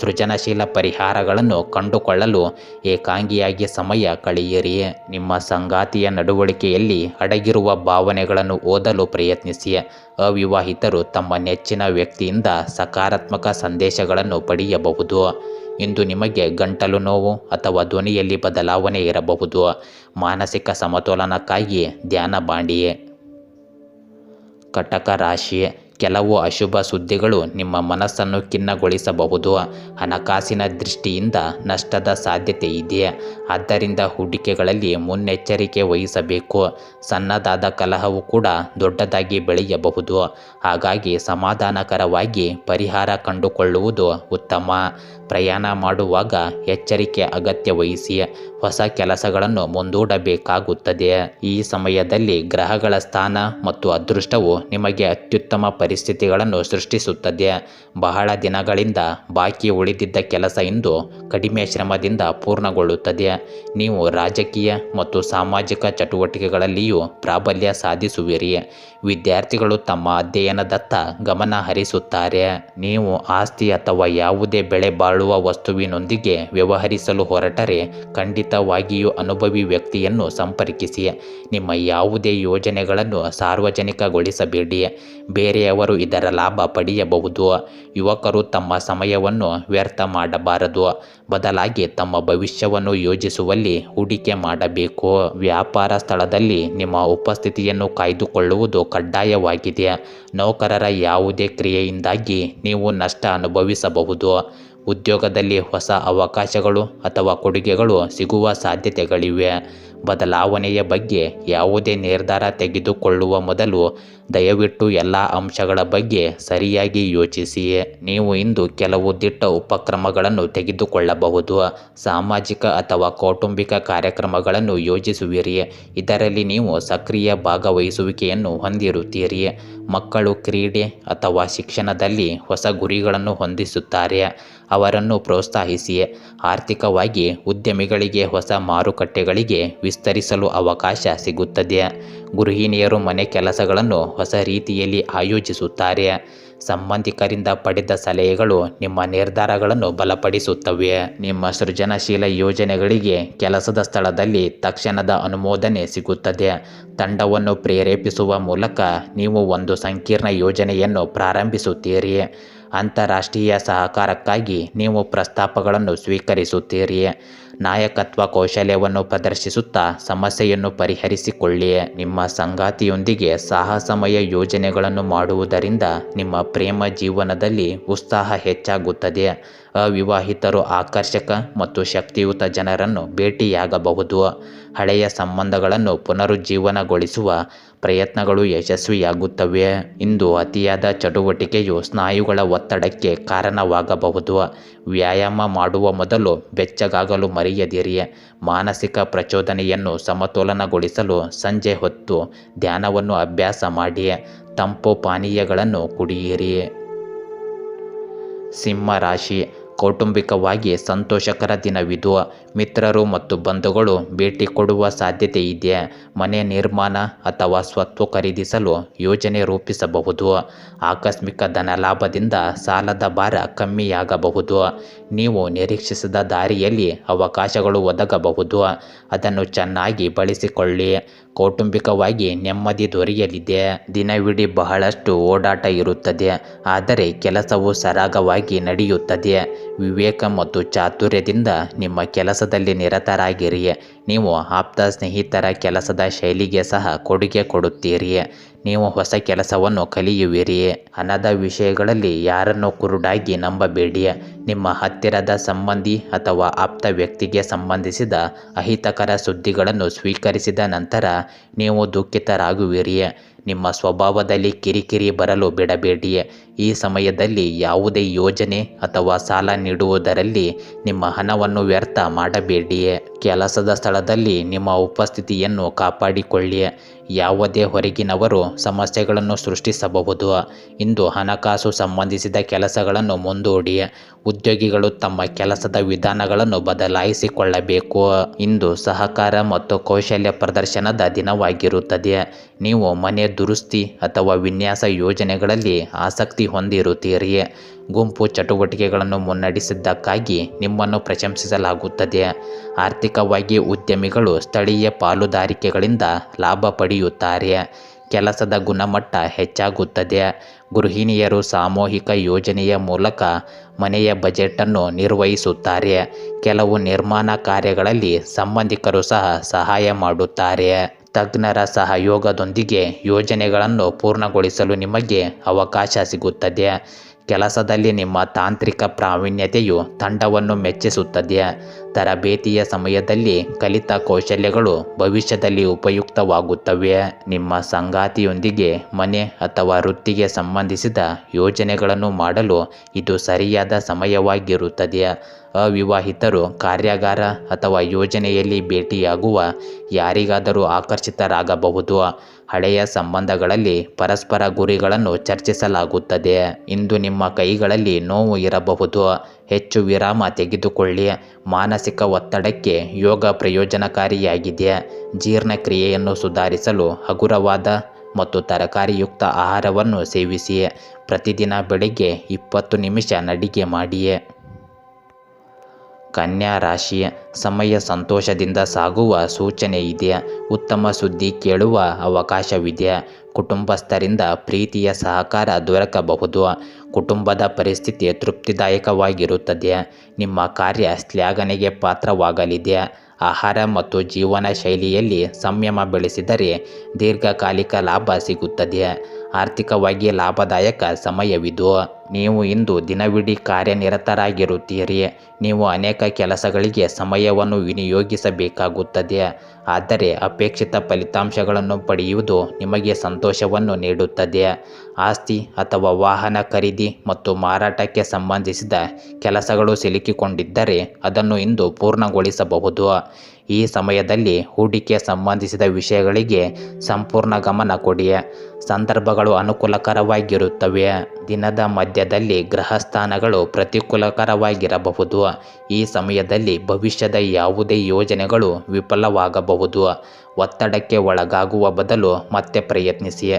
ಸೃಜನಶೀಲ ಪರಿಹಾರಗಳನ್ನು ಕಂಡುಕೊಳ್ಳಲು ಏಕಾಂಗಿಯಾಗಿ ಸಮಯ ಕಳೆಯಿರಿ. ನಿಮ್ಮ ಸಂಗಾತಿಯ ನಡವಳಿಕೆಯಲ್ಲಿ ಅಡಗಿರುವ ಭಾವನೆಗಳನ್ನು ಓದಲು ಪ್ರಯತ್ನಿಸಿ. ಅವಿವಾಹಿತರು ತಮ್ಮ ನೆಚ್ಚಿನ ವ್ಯಕ್ತಿಯಿಂದ ಸಕಾರಾತ್ಮಕ ಸಂದೇಶಗಳನ್ನು ಪಡೆಯಬಹುದು. ಇಂದು ನಿಮಗೆ ಗಂಟಲು ನೋವು ಅಥವಾ ಧ್ವನಿಯಲ್ಲಿ ಬದಲಾವಣೆ ಇರಬಹುದು. ಮಾನಸಿಕ ಸಮತೋಲನಕ್ಕಾಗಿ ಧ್ಯಾನ ಮಾಡಿ. ಕಟಕ ರಾಶಿ. ಕೆಲವು ಅಶುಭ ಸುದ್ದಿಗಳು ನಿಮ್ಮ ಮನಸ್ಸನ್ನು ಖಿನ್ನಗೊಳಿಸಬಹುದು. ಹಣಕಾಸಿನ ದೃಷ್ಟಿಯಿಂದ ನಷ್ಟದ ಸಾಧ್ಯತೆ ಇದೆ. ಆದ್ದರಿಂದ ಹೂಡಿಕೆಗಳಲ್ಲಿ ಮುನ್ನೆಚ್ಚರಿಕೆ ವಹಿಸಬೇಕು. ಸಣ್ಣದಾದ ಕಲಹವು ಕೂಡ ದೊಡ್ಡದಾಗಿ ಬೆಳೆಯಬಹುದು. ಹಾಗಾಗಿ ಸಮಾಧಾನಕರವಾಗಿ ಪರಿಹಾರ ಕಂಡುಕೊಳ್ಳುವುದು ಉತ್ತಮ. ಪ್ರಯಾಣ ಮಾಡುವಾಗ ಎಚ್ಚರಿಕೆ ಅಗತ್ಯ ವಹಿಸಿ. ಹೊಸ ಕೆಲಸಗಳನ್ನು ಮುಂದೂಡಬೇಕಾಗುತ್ತದೆ. ಈ ಸಮಯದಲ್ಲಿ ಗ್ರಹಗಳ ಸ್ಥಾನ ಮತ್ತು ಅದೃಷ್ಟವು ನಿಮಗೆ ಅತ್ಯುತ್ತಮ ಪರಿಸ್ಥಿತಿಗಳನ್ನು ಸೃಷ್ಟಿಸುತ್ತದೆ. ಬಹಳ ದಿನಗಳಿಂದ ಬಾಕಿ ಉಳಿದಿದ್ದ ಕೆಲಸ ಇಂದು ಕಡಿಮೆ ಶ್ರಮದಿಂದ ಪೂರ್ಣಗೊಳ್ಳುತ್ತದೆ. ನೀವು ರಾಜಕೀಯ ಮತ್ತು ಸಾಮಾಜಿಕ ಚಟುವಟಿಕೆಗಳಲ್ಲಿಯೂ ಪ್ರಾಬಲ್ಯ ಸಾಧಿಸುವಿರಿ. ವಿದ್ಯಾರ್ಥಿಗಳು ತಮ್ಮ ಅಧ್ಯಯನದತ್ತ ಗಮನ ಹರಿಸುತ್ತಾರೆ. ನೀವು ಆಸ್ತಿ ಅಥವಾ ಯಾವುದೇ ಬೆಲೆ ಬಾಳುವ ವಸ್ತುವಿನೊಂದಿಗೆ ವ್ಯವಹರಿಸಲು ಹೊರಟರೆ ಖಂಡಿತವಾಗಿಯೂ ಅನುಭವಿ ವ್ಯಕ್ತಿಯನ್ನು ಸಂಪರ್ಕಿಸಿ. ನಿಮ್ಮ ಯಾವುದೇ ಯೋಜನೆಗಳನ್ನು ಸಾರ್ವಜನಿಕಗೊಳಿಸಬೇಡಿ. ಬೇರೆಯವರ ಬೇರೆಯವರು ಇದರ ಲಾಭ ಪಡೆಯಬಹುದು. ಯುವಕರು ತಮ್ಮ ಸಮಯವನ್ನು ವ್ಯರ್ಥ ಮಾಡಬಾರದು, ಬದಲಾಗಿ ತಮ್ಮ ಭವಿಷ್ಯವನ್ನು ಯೋಜಿಸುವಲ್ಲಿ ಹೂಡಿಕೆ ಮಾಡಬೇಕು. ವ್ಯಾಪಾರ ಸ್ಥಳದಲ್ಲಿ ನಿಮ್ಮ ಉಪಸ್ಥಿತಿಯನ್ನು ಕಾಯ್ದುಕೊಳ್ಳುವುದು ಕಡ್ಡಾಯವಾಗಿದೆ. ನೌಕರರ ಯಾವುದೇ ಕ್ರಿಯೆಯಿಂದಾಗಿ ನೀವು ನಷ್ಟ ಅನುಭವಿಸಬಹುದು. ಉದ್ಯೋಗದಲ್ಲಿ ಹೊಸ ಅವಕಾಶಗಳು ಅಥವಾ ಕೊಡುಗೆಗಳು ಸಿಗುವ ಸಾಧ್ಯತೆಗಳಿವೆ. ಬದಲಾವಣೆಯ ಬಗ್ಗೆ ಯಾವುದೇ ನಿರ್ಧಾರ ತೆಗೆದುಕೊಳ್ಳುವ ಮೊದಲು ದಯವಿಟ್ಟು ಎಲ್ಲ ಅಂಶಗಳ ಬಗ್ಗೆ ಸರಿಯಾಗಿ ಯೋಚಿಸಿ. ನೀವು ಇಂದು ಕೆಲವು ದಿಟ್ಟ ಉಪಕ್ರಮಗಳನ್ನು ತೆಗೆದುಕೊಳ್ಳಬಹುದು. ಸಾಮಾಜಿಕ ಅಥವಾ ಕೌಟುಂಬಿಕ ಕಾರ್ಯಕ್ರಮಗಳನ್ನು ಯೋಜಿಸುವಿರಿ. ಇದರಲ್ಲಿ ನೀವು ಸಕ್ರಿಯ ಭಾಗವಹಿಸುವಿಕೆಯನ್ನು ಹೊಂದಿರುತ್ತೀರಿ. ಮಕ್ಕಳು ಕ್ರೀಡೆ ಅಥವಾ ಶಿಕ್ಷಣದಲ್ಲಿ ಹೊಸ ಗುರಿಗಳನ್ನು ಹೊಂದಿಸುತ್ತಾರೆ. ಅವರನ್ನು ಪ್ರೋತ್ಸಾಹಿಸಿ. ಆರ್ಥಿಕವಾಗಿ ಉದ್ಯಮಿಗಳಿಗೆ ಹೊಸ ಮಾರುಕಟ್ಟೆಗಳಿಗೆ ವಿಸ್ತರಿಸಲು ಅವಕಾಶ ಸಿಗುತ್ತದೆ. ಗೃಹಿಣಿಯರು ಮನೆ ಕೆಲಸಗಳನ್ನು ಹೊಸ ರೀತಿಯಲ್ಲಿ ಆಯೋಜಿಸುತ್ತಾರೆ. ಸಂಬಂಧಿಕರಿಂದ ಪಡೆದ ಸಲಹೆಗಳು ನಿಮ್ಮ ನಿರ್ಧಾರಗಳನ್ನು ಬಲಪಡಿಸುತ್ತವೆ. ನಿಮ್ಮ ಸೃಜನಶೀಲ ಯೋಜನೆಗಳಿಗೆ ಕೆಲಸದ ಸ್ಥಳದಲ್ಲಿ ತಕ್ಷಣದ ಅನುಮೋದನೆ ಸಿಗುತ್ತದೆ. ತಂಡವನ್ನು ಪ್ರೇರೇಪಿಸುವ ಮೂಲಕ ನೀವು ಒಂದು ಸಂಕೀರ್ಣ ಯೋಜನೆಯನ್ನು ಪ್ರಾರಂಭಿಸುತ್ತೀರಿ. ಅಂತಾರಾಷ್ಟ್ರೀಯ ಸಹಕಾರಕ್ಕಾಗಿ ನೀವು ಪ್ರಸ್ತಾಪಗಳನ್ನು ಸ್ವೀಕರಿಸುತ್ತೀರಿ. ನಾಯಕತ್ವ ಕೌಶಲ್ಯವನ್ನು ಪ್ರದರ್ಶಿಸುತ್ತಾ ಸಮಸ್ಯೆಯನ್ನು ಪರಿಹರಿಸಿಕೊಳ್ಳಿ. ನಿಮ್ಮ ಸಂಗಾತಿಯೊಂದಿಗೆ ಸಾಹಸಮಯ ಯೋಜನೆಗಳನ್ನು ಮಾಡುವುದರಿಂದ ನಿಮ್ಮ ಪ್ರೇಮ ಜೀವನದಲ್ಲಿ ಉತ್ಸಾಹ ಹೆಚ್ಚಾಗುತ್ತದೆ. ಅವಿವಾಹಿತರು ಆಕರ್ಷಕ ಮತ್ತು ಶಕ್ತಿಯುತ ಜನರನ್ನು ಭೇಟಿಯಾಗಬಹುದು. ಹಳೆಯ ಸಂಬಂಧಗಳನ್ನು ಪುನರುಜ್ಜೀವನಗೊಳಿಸುವ ಪ್ರಯತ್ನಗಳು ಯಶಸ್ವಿಯಾಗುತ್ತವೆ. ಇಂದು ಅತಿಯಾದ ಚಟುವಟಿಕೆಯು ಸ್ನಾಯುಗಳ ಒತ್ತಡಕ್ಕೆ ಕಾರಣವಾಗಬಹುದು. ವ್ಯಾಯಾಮ ಮಾಡುವ ಮೊದಲು ಬೆಚ್ಚಗಾಗಲು ಮರೆಯದಿರಿ. ಮಾನಸಿಕ ಪ್ರಚೋದನೆಯನ್ನು ಸಮತೋಲನಗೊಳಿಸಲು ಸಂಜೆ ಹೊತ್ತು ಧ್ಯಾನವನ್ನು ಅಭ್ಯಾಸ ಮಾಡಿ. ತಂಪು ಪಾನೀಯಗಳನ್ನು ಕುಡಿಯಿರಿ. ಸಿಂಹ ರಾಶಿ, ಕೌಟುಂಬಿಕವಾಗಿ ಸಂತೋಷಕರ ದಿನವಿದು. ಮಿತ್ರರು ಮತ್ತು ಬಂಧುಗಳು ಭೇಟಿ ಕೊಡುವ ಸಾಧ್ಯತೆ ಇದೆ. ಮನೆ ನಿರ್ಮಾಣ ಅಥವಾ ಸ್ವತ್ತು ಖರೀದಿಸಲು ಯೋಜನೆ ರೂಪಿಸಬಹುದು. ಆಕಸ್ಮಿಕ ಧನಲಾಭದಿಂದ ಸಾಲದ ಭಾರ ಕಮ್ಮಿಯಾಗಬಹುದು. ನೀವು ನಿರೀಕ್ಷಿಸದ ದಾರಿಯಲ್ಲಿ ಅವಕಾಶಗಳು ಒದಗಬಹುದು. ಅದನ್ನು ಚೆನ್ನಾಗಿ ಬಳಸಿಕೊಳ್ಳಿ. ಕೌಟುಂಬಿಕವಾಗಿ ನೆಮ್ಮದಿ ದೊರೆಯಲಿದೆ. ದಿನವಿಡೀ ಬಹಳಷ್ಟು ಓಡಾಟ ಇರುತ್ತದೆ, ಆದರೆ ಕೆಲಸವು ಸರಾಗವಾಗಿ ನಡೆಯುತ್ತದೆ. ವಿವೇಕ ಮತ್ತು ಚಾತುರ್ಯದಿಂದ ನಿಮ್ಮ ಕೆಲಸದಲ್ಲಿ ನಿರತರಾಗಿರಿ. ನೀವು ಆಪ್ತ ಸ್ನೇಹಿತರ ಕೆಲಸದ ಶೈಲಿಗೆ ಸಹ ಕೊಡುಗೆ ಕೊಡುತ್ತೀರಿ. ನೀವು ಹೊಸ ಕೆಲಸವನ್ನು ಕಲಿಯುವಿರಿ. ಹಣದ ವಿಷಯಗಳಲ್ಲಿ ಯಾರನ್ನು ಕುರುಡಾಗಿ ನಂಬಬೇಡಿ. ನಿಮ್ಮ ಹತ್ತಿರದ ಸಂಬಂಧಿ ಅಥವಾ ಆಪ್ತ ವ್ಯಕ್ತಿಗೆ ಸಂಬಂಧಿಸಿದ ಅಹಿತಕರ ಸುದ್ದಿಗಳನ್ನು ಸ್ವೀಕರಿಸಿದ ನಂತರ ನೀವು ದುಃಖಿತರಾಗುವಿರಿ. ನಿಮ್ಮ ಸ್ವಭಾವದಲ್ಲಿ ಕಿರಿಕಿರಿ ಬರಲು ಬಿಡಬೇಡಿ. ಈ ಸಮಯದಲ್ಲಿ ಯಾವುದೇ ಯೋಜನೆ ಅಥವಾ ಸಾಲ ನೀಡುವುದರಲ್ಲಿ ನಿಮ್ಮ ಹಣವನ್ನು ವ್ಯರ್ಥ ಮಾಡಬೇಡಿ. ಕೆಲಸದ ಸ್ಥಳದಲ್ಲಿ ನಿಮ್ಮ ಉಪಸ್ಥಿತಿಯನ್ನು ಕಾಪಾಡಿಕೊಳ್ಳಿ. ಯಾವುದೇ ಹೊರಗಿನವರು ಸಮಸ್ಯೆಗಳನ್ನು ಸೃಷ್ಟಿಸಬಹುದು. ಇಂದು ಹಣಕಾಸು ಸಂಬಂಧಿಸಿದ ಕೆಲಸಗಳನ್ನು ಮುಂದೂಡಿ. ಉದ್ಯೋಗಿಗಳು ತಮ್ಮ ಕೆಲಸದ ವಿಧಾನಗಳನ್ನು ಬದಲಾಯಿಸಿಕೊಳ್ಳಬೇಕು. ಇಂದು ಸಹಕಾರ ಮತ್ತು ಕೌಶಲ್ಯ ಪ್ರದರ್ಶನದ ದಿನವಾಗಿರುತ್ತದೆ. ನೀವು ಮನೆ ದುರಸ್ತಿ ಅಥವಾ ವಿನ್ಯಾಸ ಯೋಜನೆಗಳಲ್ಲಿ ಆಸಕ್ತಿ ಹೊಂದಿರುತ್ತೀರಿ. ಗುಂಪು ಚಟುವಟಿಕೆಗಳನ್ನು ಮುನ್ನಡೆಸಿದ್ದಕ್ಕಾಗಿ ನಿಮ್ಮನ್ನು ಪ್ರಶಂಸಿಸಲಾಗುತ್ತದೆ. ಆರ್ಥಿಕವಾಗಿ ಉದ್ಯಮಿಗಳು ಸ್ಥಳೀಯ ಪಾಲುದಾರಿಕೆಗಳಿಂದ ಲಾಭ ಪಡೆಯುತ್ತಾರೆ. ಕೆಲಸದ ಗುಣಮಟ್ಟ ಹೆಚ್ಚಾಗುತ್ತದೆ. ಗೃಹಿಣಿಯರು ಸಾಮೂಹಿಕ ಯೋಜನೆಯ ಮೂಲಕ ಮನೆಯ ಬಜೆಟನ್ನು ನಿರ್ವಹಿಸುತ್ತಾರೆ. ಕೆಲವು ನಿರ್ಮಾಣ ಕಾರ್ಯಗಳಲ್ಲಿ ಸಂಬಂಧಿಕರು ಸಹ ಸಹಾಯ ಮಾಡುತ್ತಾರೆ. ತಜ್ಞರ ಸಹಯೋಗದೊಂದಿಗೆ ಯೋಜನೆಗಳನ್ನು ಪೂರ್ಣಗೊಳಿಸಲು ನಿಮಗೆ ಅವಕಾಶ ಸಿಗುತ್ತದೆ. ಕೆಲಸದಲ್ಲಿ ನಿಮ್ಮ ತಾಂತ್ರಿಕ ಪ್ರಾವೀಣ್ಯತೆಯು ತಂಡವನ್ನು ಮೆಚ್ಚಿಸುತ್ತದೆ. ತರಬೇತಿಯ ಸಮಯದಲ್ಲಿ ಕಲಿತ ಕೌಶಲ್ಯಗಳು ಭವಿಷ್ಯದಲ್ಲಿ ಉಪಯುಕ್ತವಾಗುತ್ತವೆ. ನಿಮ್ಮ ಸಂಗಾತಿಯೊಂದಿಗೆ ಮನೆ ಅಥವಾ ವೃತ್ತಿಗೆ ಸಂಬಂಧಿಸಿದ ಯೋಜನೆಗಳನ್ನು ಮಾಡಲು ಇದು ಸರಿಯಾದ ಸಮಯವಾಗಿರುತ್ತದೆ. ಅವಿವಾಹಿತರು ಕಾರ್ಯಾಗಾರ ಅಥವಾ ಯೋಜನೆಯಲ್ಲಿ ಭೇಟಿಯಾಗುವ ಯಾರಿಗಾದರೂ ಆಕರ್ಷಿತರಾಗಬಹುದು. ಹಳೆಯ ಸಂಬಂಧಗಳಲ್ಲಿ ಪರಸ್ಪರ ಗುರಿಗಳನ್ನು ಚರ್ಚಿಸಲಾಗುತ್ತದೆ. ಇಂದು ನಿಮ್ಮ ಕೈಗಳಲ್ಲಿ ನೋವು ಇರಬಹುದು. ಹೆಚ್ಚು ವಿರಾಮ ತೆಗೆದುಕೊಳ್ಳಿ. ಮಾನಸಿಕ ಒತ್ತಡಕ್ಕೆ ಯೋಗ ಪ್ರಯೋಜನಕಾರಿಯಾಗಿದೆ. ಜೀರ್ಣಕ್ರಿಯೆಯನ್ನು ಸುಧಾರಿಸಲು ಹಗುರವಾದ ಮತ್ತು ತರಕಾರಿಯುಕ್ತ ಆಹಾರವನ್ನು ಸೇವಿಸಿ. ಪ್ರತಿದಿನ ಬೆಳಗ್ಗೆ 20 ನಿಮಿಷ ನಡಿಗೆ ಮಾಡಿ. ಕನ್ಯಾ ರಾಶಿ, ಸಮಯ ಸಂತೋಷದಿಂದ ಸಾಗುವ ಸೂಚನೆ ಇದೆ. ಉತ್ತಮ ಸುದ್ದಿ ಕೇಳುವ ಅವಕಾಶವಿದೆ. ಕುಟುಂಬಸ್ಥರಿಂದ ಪ್ರೀತಿಯ ಸಹಕಾರ ದೊರಕಬಹುದು. ಕುಟುಂಬದ ಪರಿಸ್ಥಿತಿ ತೃಪ್ತಿದಾಯಕವಾಗಿರುತ್ತದೆ. ನಿಮ್ಮ ಕಾರ್ಯ ಶ್ಲಾಘನೆಗೆ ಪಾತ್ರವಾಗಲಿದೆ. ಆಹಾರ ಮತ್ತು ಜೀವನ ಶೈಲಿಯಲ್ಲಿ ಸಂಯಮ ಬೆಳೆಸಿದರೆ ದೀರ್ಘಕಾಲಿಕ ಲಾಭ ಸಿಗುತ್ತದೆ. ಆರ್ಥಿಕವಾಗಿ ಲಾಭದಾಯಕ ಸಮಯವಿದು. ನೀವು ಇಂದು ದಿನವಿಡೀ ಕಾರ್ಯನಿರತರಾಗಿರುತ್ತೀರಿ. ನೀವು ಅನೇಕ ಕೆಲಸಗಳಿಗೆ ಸಮಯವನ್ನು ವಿನಿಯೋಗಿಸಬೇಕಾಗುತ್ತದೆ. ಆದರೆ ಅಪೇಕ್ಷಿತ ಫಲಿತಾಂಶಗಳನ್ನು ಪಡೆಯುವುದು ನಿಮಗೆ ಸಂತೋಷವನ್ನು ನೀಡುತ್ತದೆ. ಆಸ್ತಿ ಅಥವಾ ವಾಹನ ಖರೀದಿ ಮತ್ತು ಮಾರಾಟಕ್ಕೆ ಸಂಬಂಧಿಸಿದ ಕೆಲಸಗಳು ಸಿಲುಕಿಕೊಂಡಿದ್ದರೆ ಅದನ್ನು ಇಂದು ಪೂರ್ಣಗೊಳಿಸಬಹುದು. ಈ ಸಮಯದಲ್ಲಿ ಹೂಡಿಕೆ ಸಂಬಂಧಿಸಿದ ವಿಷಯಗಳಿಗೆ ಸಂಪೂರ್ಣ ಗಮನ ಕೊಡಿ. ಸಂದರ್ಭಗಳು ಅನುಕೂಲಕರವಾಗಿರುತ್ತವೆ. ದಿನದ ಮಧ್ಯದಲ್ಲಿ ಗ್ರಹಸ್ಥಾನಗಳು ಪ್ರತಿಕೂಲಕರವಾಗಿರಬಹುದು. ಈ ಸಮಯದಲ್ಲಿ ಭವಿಷ್ಯದ ಯಾವುದೇ ಯೋಜನೆಗಳು ವಿಫಲವಾಗಬಹುದು. ಒತ್ತಡಕ್ಕೆ ಒಳಗಾಗುವ ಬದಲು ಮತ್ತೆ ಪ್ರಯತ್ನಿಸಿ.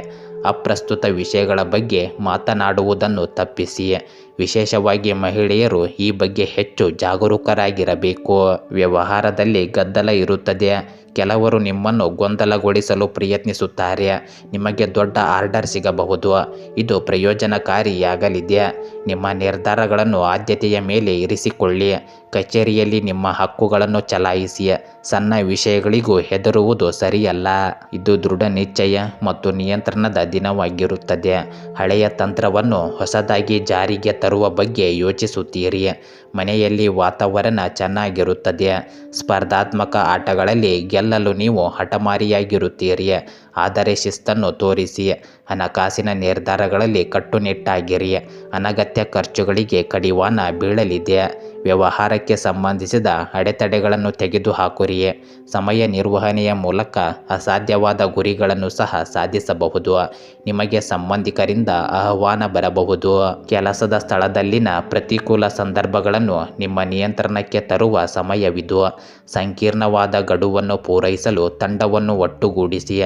ಅಪ್ರಸ್ತುತ ವಿಷಯಗಳ ಬಗ್ಗೆ ಮಾತನಾಡುವುದನ್ನು ತಪ್ಪಿಸಿ. ವಿಶೇಷವಾಗಿ ಮಹಿಳೆಯರು ಈ ಬಗ್ಗೆ ಹೆಚ್ಚು ಜಾಗರೂಕರಾಗಿರಬೇಕು. ವ್ಯವಹಾರದಲ್ಲಿ ಗದ್ದಲ ಇರುತ್ತದೆ. ಕೆಲವರು ನಿಮ್ಮನ್ನು ಗೊಂದಲಗೊಳಿಸಲು ಪ್ರಯತ್ನಿಸುತ್ತಾರೆ. ನಿಮಗೆ ದೊಡ್ಡ ಆರ್ಡರ್ ಸಿಗಬಹುದು. ಇದು ಪ್ರಯೋಜನಕಾರಿಯಾಗಲಿದೆ. ನಿಮ್ಮ ನಿರ್ಧಾರಗಳನ್ನು ಆದ್ಯತೆಯ ಮೇಲೆ ಇರಿಸಿಕೊಳ್ಳಿ. ಕಚೇರಿಯಲ್ಲಿ ನಿಮ್ಮ ಹಕ್ಕುಗಳನ್ನು ಚಲಾಯಿಸಿ. ಸಣ್ಣ ವಿಷಯಗಳಿಗೂ ಹೆದರುವುದು ಸರಿಯಲ್ಲ. ಇದು ದೃಢ ನಿಶ್ಚಯ ಮತ್ತು ನಿಯಂತ್ರಣದ ದಿನವಾಗಿರುತ್ತದೆ. ಹಳೆಯ ತಂತ್ರವನ್ನು ಹೊಸದಾಗಿ ಜಾರಿಗೆ ತರುವ ಬಗ್ಗೆ ಯೋಚಿಸುತ್ತೀರಿ. ಮನೆಯಲ್ಲಿ ವಾತಾವರಣ ಚೆನ್ನಾಗಿರುತ್ತದೆ. ಸ್ಪರ್ಧಾತ್ಮಕ ಆಟಗಳಲ್ಲಿ ಗೆಲ್ಲಲು ನೀವು ಹಠಮಾರಿಯಾಗಿರುತ್ತೀರಿ. ಆದರೆ ಶಿಸ್ತನ್ನು ತೋರಿಸಿ. ಹಣಕಾಸಿನ ನಿರ್ಧಾರಗಳಲ್ಲಿ ಕಟ್ಟುನಿಟ್ಟಾಗಿರಿ. ಅನಗತ್ಯ ಖರ್ಚುಗಳಿಗೆ ಕಡಿವಾಣ ಬೀಳಲಿದೆ. ವ್ಯವಹಾರಕ್ಕೆ ಸಂಬಂಧಿಸಿದ ಅಡೆತಡೆಗಳನ್ನು ತೆಗೆದುಹಾಕುರಿ. ಸಮಯ ನಿರ್ವಹಣೆಯ ಮೂಲಕ ಅಸಾಧ್ಯವಾದ ಗುರಿಗಳನ್ನು ಸಹ ಸಾಧಿಸಬಹುದು. ನಿಮಗೆ ಸಂಬಂಧಿಕರಿಂದ ಆಹ್ವಾನ ಬರಬಹುದು. ಕೆಲಸದ ಸ್ಥಳದಲ್ಲಿನ ಪ್ರತಿಕೂಲ ಸಂದರ್ಭಗಳನ್ನು ನಿಮ್ಮ ನಿಯಂತ್ರಣಕ್ಕೆ ತರುವ ಸಮಯವಿದು. ಸಂಕೀರ್ಣವಾದ ಗಡುವನ್ನು ಪೂರೈಸಲು ತಂಡವನ್ನು ಒಟ್ಟುಗೂಡಿಸಿ.